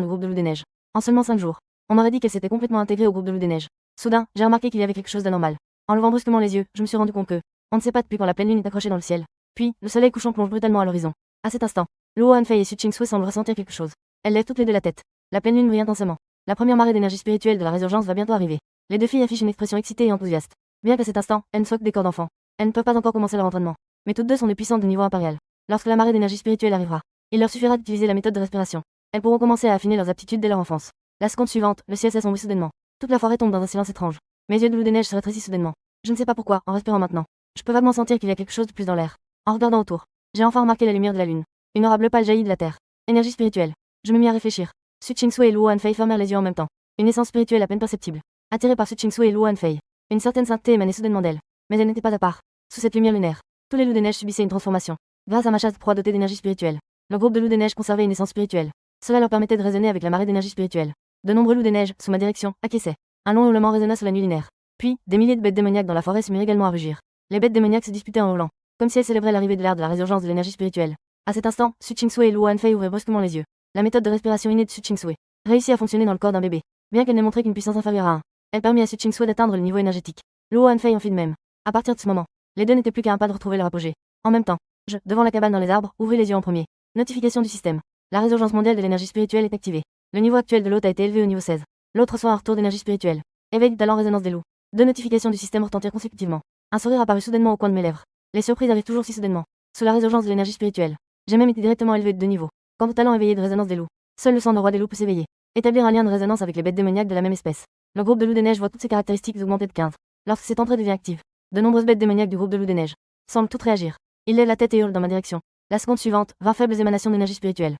A: du groupe de loups des neiges. En seulement 5 jours. On aurait dit qu'elles s'étaient complètement intégrées au groupe de loups des neiges. Soudain, j'ai remarqué qu'il y avait quelque chose d'anormal. En levant brusquement les yeux, je me suis rendu compte que, on ne sait pas depuis quand la pleine lune est accrochée dans le ciel. Puis, le soleil couchant plonge brutalement à l'horizon. À cet instant, Luo Hanfei et Su Chingsui semblent ressentir quelque chose. Elles lèvent toutes les deux la tête. La pleine lune brille intensément. La première marée d'énergie spirituelle de la résurgence va bientôt arriver. Les deux filles affichent une expression excitée et enthousiaste. Bien qu'à cet instant, elles ne soient que des corps d'enfants. Elles ne peuvent pas encore commencer leur entraînement. Mais toutes deux sont des puissantes de niveau impérial. Lorsque la marée d'énergie spirituelle arrivera, il leur suffira d'utiliser la méthode de respiration. Elles pourront commencer à affiner leurs aptitudes dès leur enfance. La seconde suivante, le ciel s'assombrit soudainement. Toute la forêt tombe dans un silence étrange. Mes yeux de loup des neiges se rétrécissent soudainement. Je ne sais pas pourquoi, en respirant maintenant. Je peux vaguement sentir qu'il y a quelque chose de plus dans l'air. En regardant autour, j'ai enfin remarqué la lumière de la lune. Une aura bleue pâle jaillit de la terre. Énergie spirituelle. Je me mis à réfléchir. Su Chingsui et Luo Hanfei fermèrent les yeux en même temps. Une essence spirituelle à peine perceptible. Attirée par Su Chingsui et Luo Hanfei. Une certaine sainteté émanait soudainement d'elle. Mais elle n'était pas à part. Sous cette lumière lunaire, tous les loups des neiges subissaient une transformation. Grâce à ma chasse de proie dotée d'énergie spirituelle, le groupe de loups des neiges conservait une essence spirituelle. Cela leur permettait de raisonner avec la marée d'énergie spirituelle. De nombreux loups des neiges, sous ma direction, acquiesçaient. Un long hurlement résonna sur la nuit lunaire. Puis, des milliers de bêtes démoniaques dans la forêt se mirent également à rugir. Les bêtes démoniaques se disputaient en hurlant, comme si elles célébraient l'arrivée de l'ère de la résurgence de l'énergie spirituelle. À cet instant, Su Chingsui et Luo Hanfei ouvrirent brusquement les yeux. La méthode de respiration innée de Su Chingsui réussit à fonctionner dans le corps d'un bébé. Bien qu'elle n'ait montré qu'une puissance inférieure à 1, elle permit à Su Chingsui d'atteindre le niveau énergétique. Luo Hanfei en fit de même. À partir de ce moment, les deux n'étaient plus qu'à un pas de retrouver leur apogée. En même temps, je, devant la cabane dans les arbres, ouvris les yeux en premier. Notification du système. La résurgence mondiale de l'énergie spirituelle est activée. Le niveau actuel de l'hôte a été élevé au niveau 16. L'autre reçoit un retour d'énergie spirituelle. Éveil du talent résonance des loups. Deux notifications du système retentirent consécutivement. Un sourire apparut soudainement au coin de mes lèvres. Les surprises arrivent toujours si soudainement. Sous la résurgence de l'énergie spirituelle, j'ai même été directement élevé de 2 niveaux. Quant au talent éveillé de résonance des loups, seul le sang de roi des loups peut s'éveiller. Établir un lien de résonance avec les bêtes démoniaques de la même espèce. Le groupe de loups des neiges voit toutes ses caractéristiques augmenter de 15. Lorsque cette entrée devient active, de nombreuses bêtes démoniaques du groupe de loups des neiges semblent toutes réagir. Ils lèvent la tête et hurlent dans ma direction. La seconde suivante, 20 faibles émanations d'énergie spirituelle.